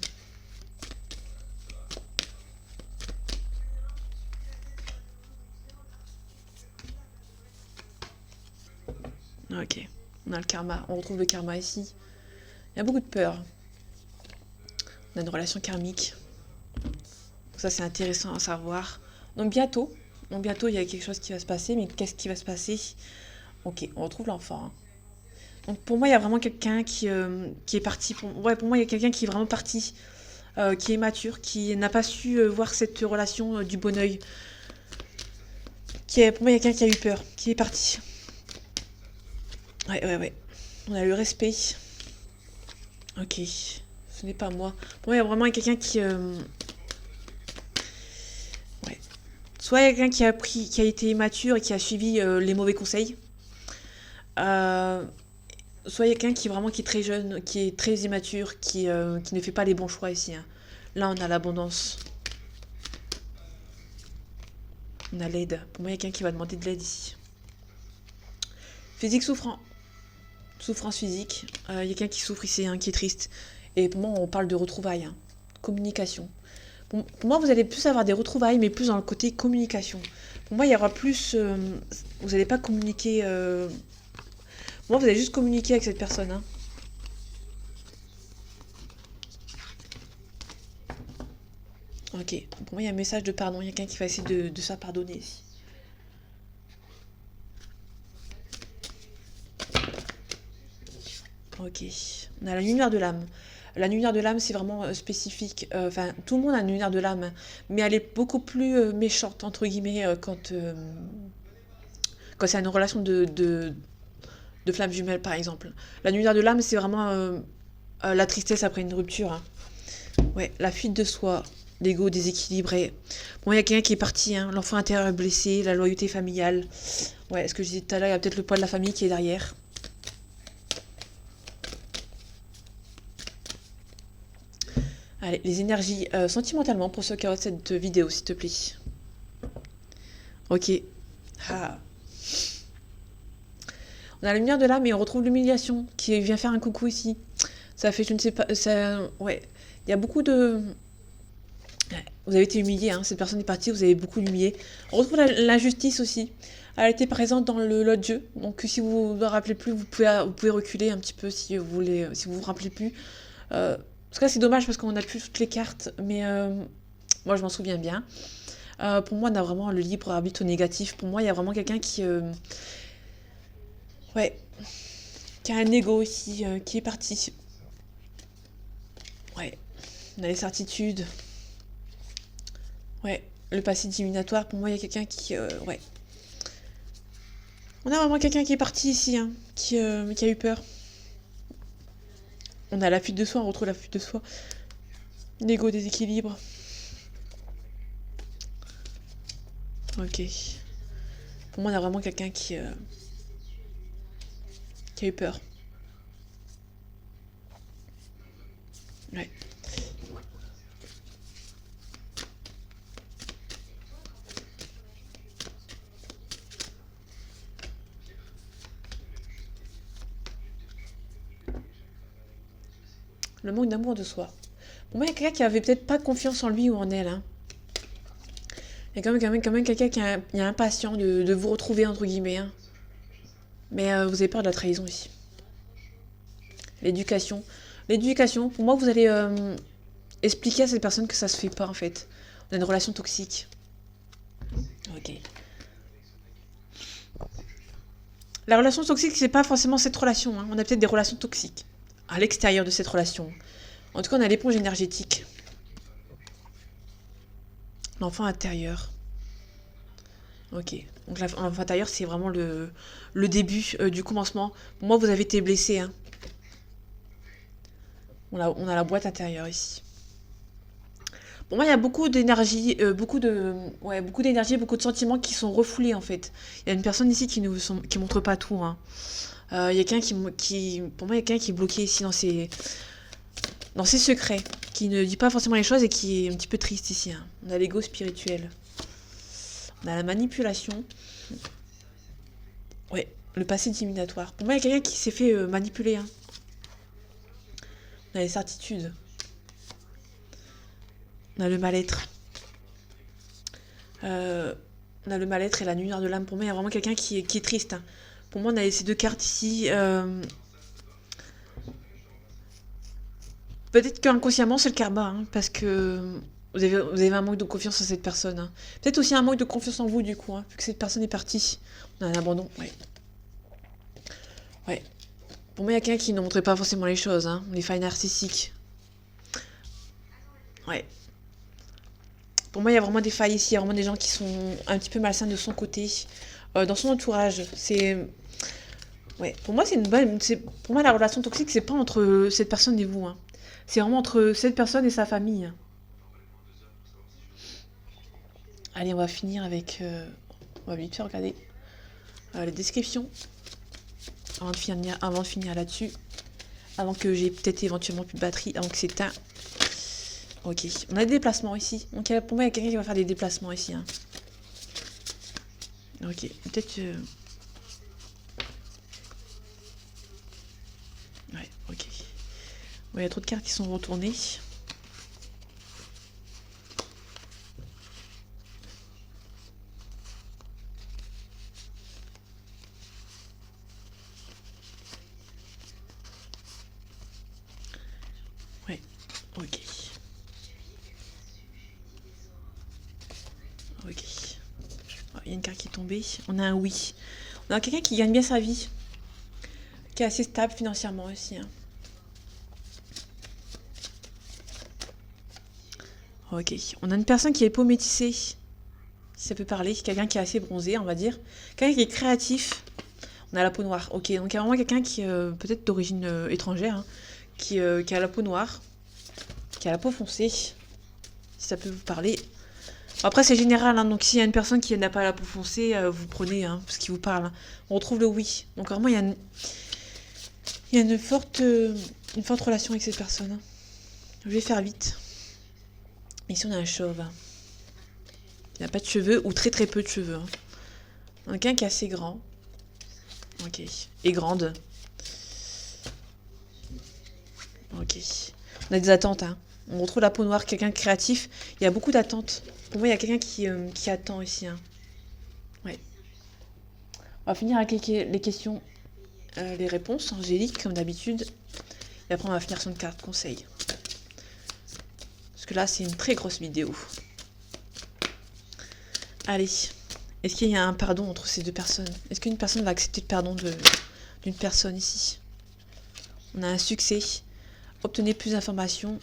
Ok. On a le karma. On retrouve le karma ici. Il y a beaucoup de peur. On a une relation karmique. Ça, c'est intéressant à savoir. Donc, bientôt, il y a quelque chose qui va se passer. Mais qu'est-ce qui va se passer? Ok, on retrouve l'enfant. Hein. Donc, pour moi, il y a vraiment quelqu'un qui est parti. Pour moi, il y a quelqu'un qui est vraiment parti. Qui est mature, qui n'a pas su voir cette relation du bon oeil. Pour moi, il y a quelqu'un qui a eu peur, qui est parti. Ouais. On a le respect. Ok. Ce n'est pas moi. Pour moi, il y a vraiment quelqu'un qui... Ouais. Soit il y a quelqu'un qui a été immature et qui a suivi les mauvais conseils. Soit il y a quelqu'un qui est très jeune, qui est très immature, qui ne fait pas les bons choix ici. Hein. Là, on a l'abondance. On a l'aide. Pour moi, il y a quelqu'un qui va demander de l'aide ici. Physique souffrant. Souffrance physique. Il y a quelqu'un qui souffre ici, hein, qui est triste. Et pour moi, on parle de retrouvailles. Hein. Communication. Pour moi, vous allez plus avoir des retrouvailles, mais plus dans le côté communication. Pour moi, il y aura plus... vous n'allez pas communiquer... Pour moi, vous allez juste communiquer avec cette personne. Hein. Ok. Pour moi, il y a un message de pardon. Il y a quelqu'un qui va essayer de se faire pardonner ici. Ok. On a la lumière de l'âme. La lumière de l'âme, c'est vraiment spécifique. Enfin, tout le monde a une lumière de l'âme, hein, mais elle est beaucoup plus méchante, entre guillemets, quand c'est une relation de flamme jumelle, par exemple. La lumière de l'âme, c'est vraiment la tristesse après une rupture. Hein. Ouais, la fuite de soi, l'ego déséquilibré. Bon, il y a quelqu'un qui est parti, hein, l'enfant intérieur est blessé, la loyauté familiale. Ouais, ce que je disais tout à l'heure, il y a peut-être le poids de la famille qui est derrière. Allez, les énergies sentimentalement pour ceux qui regardent cette vidéo, s'il te plaît. Ok. Ah. On a la lumière de l'âme et on retrouve l'humiliation qui vient faire un coucou ici. Ça fait, je ne sais pas, ça, ouais. Il y a beaucoup de... Vous avez été humilié, hein. Cette personne est partie, vous avez beaucoup humilié. On retrouve l'injustice aussi. Elle était présente dans l'autre jeu, donc si vous ne vous rappelez plus, vous pouvez reculer un petit peu si vous voulez, si vous vous rappelez plus. En tout cas, c'est dommage parce qu'on n'a plus toutes les cartes, mais moi je m'en souviens bien. Pour moi, on a vraiment le libre arbitre négatif. Pour moi, il y a vraiment quelqu'un qui... ouais. Qui a un ego ici, qui est parti. Ouais. On a les certitudes. Ouais. Le passé divinatoire, pour moi, il y a quelqu'un qui... ouais. On a vraiment quelqu'un qui est parti ici, hein, qui a eu peur. On a la fuite de soi, on retrouve la fuite de soi. L'ego déséquilibre. Ok. Pour moi, on a vraiment quelqu'un qui a eu peur. Ouais. Le manque d'amour de soi. Pour moi, il y a quelqu'un qui avait peut-être pas confiance en lui ou en elle. Hein. Il y a quand même quelqu'un qui est impatient de vous retrouver, entre guillemets. Hein. Mais vous avez peur de la trahison ici. L'éducation. L'éducation, pour moi, vous allez expliquer à cette personne que ça se fait pas en fait. On a une relation toxique. Ok. La relation toxique, c'est pas forcément cette relation. Hein. On a peut-être des relations toxiques à l'extérieur de cette relation. En tout cas, on a l'éponge énergétique. L'enfant intérieur. Ok. Donc l'enfant intérieur, c'est vraiment le début du commencement. Pour moi, vous avez été blessé. Hein. On a la boîte intérieure ici. Pour moi, il y a beaucoup d'énergie, beaucoup d'énergie, beaucoup de sentiments qui sont refoulés en fait. Il y a une personne ici qui montre pas tout. Hein. Il y a quelqu'un pour moi, il y a quelqu'un qui est bloqué ici dans ses secrets, qui ne dit pas forcément les choses et qui est un petit peu triste ici. Hein. On a l'ego spirituel. On a la manipulation. Ouais, le passé discriminatoire. Pour moi, il y a quelqu'un qui s'est fait manipuler. Hein. On a les certitudes. On a le mal-être. On a le mal-être et la nuit noire de l'âme. Pour moi, il y a vraiment quelqu'un qui est triste. Hein. Pour moi, on a ces deux cartes ici. Peut-être qu'inconsciemment, c'est le karma. Hein, parce que vous avez un manque de confiance en cette personne. Hein. Peut-être aussi un manque de confiance en vous, du coup. Hein, vu que cette personne est partie. On a un abandon. Ouais. Ouais. Pour moi, il y a quelqu'un qui ne montrait pas forcément les choses. Hein, les failles narcissiques. Ouais. Pour moi, il y a vraiment des failles ici. Il y a vraiment des gens qui sont un petit peu malsains de son côté. Dans son entourage. Ouais. Pour moi, pour moi, la relation toxique, c'est pas entre cette personne et vous. Hein. C'est vraiment entre cette personne et sa famille. Hein. Allez, on va finir avec... on va vite faire regarder les descriptions. Avant de finir là-dessus. Avant que j'ai peut-être éventuellement plus de batterie. Avant que c'est éteint. Ok. On a des déplacements ici. Donc pour moi, il y a quelqu'un qui va faire des déplacements ici. Hein. Ok. Peut-être... Ouais, ok. Il y a trop de cartes qui sont retournées. Ouais, ok. Ok. Il y a une carte qui est tombée. On a un oui. On a quelqu'un qui gagne bien sa vie. Qui est assez stable financièrement aussi. Hein. Ok. On a une personne qui est peau métissée. Si ça peut parler. Quelqu'un qui est assez bronzé, on va dire. Quelqu'un qui est créatif. On a la peau noire. Ok. Donc il y a vraiment quelqu'un qui est peut-être d'origine étrangère. Hein, qui a la peau noire. Qui a la peau foncée. Si ça peut vous parler. Après, c'est général. Hein, donc s'il y a une personne qui n'a pas la peau foncée, vous prenez hein, ce qui vous parle. Hein. On retrouve le oui. Donc vraiment, il y a une forte relation avec cette personne. Hein. Je vais faire vite. Ici, on a un chauve. Il n'a pas de cheveux ou très très peu de cheveux. Hein. Quelqu'un qui est assez grand. Ok. Et grande. Ok. On a des attentes. Hein. On retrouve la peau noire, quelqu'un de créatif. Il y a beaucoup d'attentes. Pour moi, il y a quelqu'un qui attend ici. Hein. Ouais. On va finir avec les questions, les réponses angéliques, comme d'habitude. Et après, on va finir sur une carte conseil. Parce que là, c'est une très grosse vidéo. Allez. Est-ce qu'il y a un pardon entre ces deux personnes? Est-ce qu'une personne va accepter le pardon d'une personne ici? On a un succès. Obtenez plus d'informations.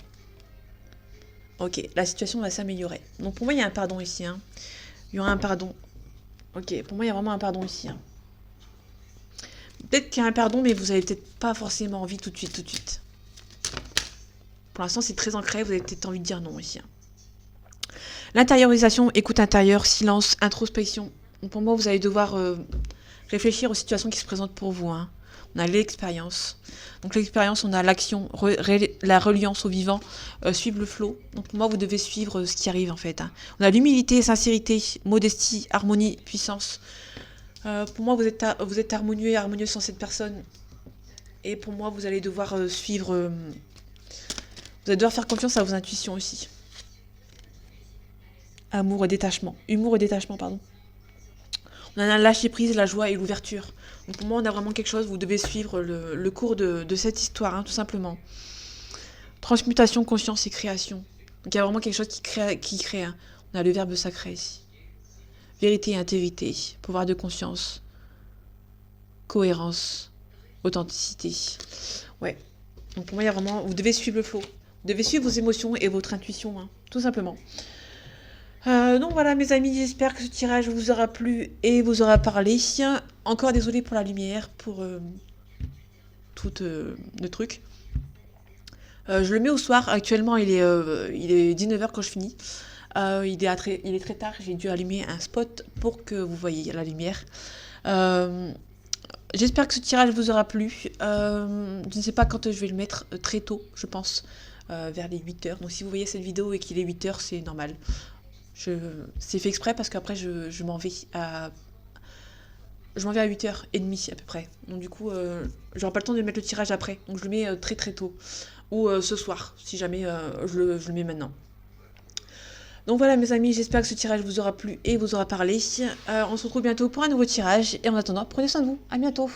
Ok, la situation va s'améliorer. Donc pour moi, il y a un pardon ici. Hein. Il y aura un pardon. Ok, pour moi, il y a vraiment un pardon ici. Hein. Peut-être qu'il y a un pardon, mais vous avez peut-être pas forcément envie tout de suite. Pour l'instant, c'est très ancré, vous avez peut-être envie de dire non ici. Hein. L'intériorisation, écoute intérieure, silence, introspection. Donc pour moi, vous allez devoir réfléchir aux situations qui se présentent pour vous. Hein. On a l'expérience. Donc l'expérience, on a l'action, la reliance au vivant, suivre le flot. Donc pour moi, vous devez suivre ce qui arrive en fait. Hein. On a l'humilité, sincérité, modestie, harmonie, puissance. Pour moi, vous êtes harmonieux et harmonieux sans cette personne. Et pour moi, vous allez devoir suivre... vous allez devoir faire confiance à vos intuitions aussi. Amour et détachement. Humour et détachement, pardon. On a un lâcher prise, la joie et l'ouverture. Donc pour moi, on a vraiment quelque chose, vous devez suivre le cours de cette histoire, hein, tout simplement. Transmutation, conscience et création. Donc il y a vraiment quelque chose qui crée. Hein. On a le verbe sacré ici. Vérité et intégrité, pouvoir de conscience, cohérence, authenticité. Ouais. Donc pour moi, il y a vraiment... Vous devez suivre le flow. Vous devez suivre vos émotions et votre intuition, hein, tout simplement. Donc voilà mes amis, j'espère que ce tirage vous aura plu et vous aura parlé. Encore désolé pour la lumière, pour tout le truc. Je le mets au soir, actuellement il est 19h quand je finis. Il est très tard, j'ai dû allumer un spot pour que vous voyez la lumière. J'espère que ce tirage vous aura plu. Je ne sais pas quand je vais le mettre, très tôt je pense, vers les 8h. Donc si vous voyez cette vidéo et qu'il est 8h, c'est normal. C'est fait exprès parce qu'après je m'en vais à 8h30 à peu près. Donc du coup, j'aurai pas le temps de mettre le tirage après. Donc je le mets très très tôt. Ou ce soir, si jamais je le mets maintenant. Donc voilà mes amis, j'espère que ce tirage vous aura plu et vous aura parlé. On se retrouve bientôt pour un nouveau tirage. Et en attendant, prenez soin de vous. À bientôt.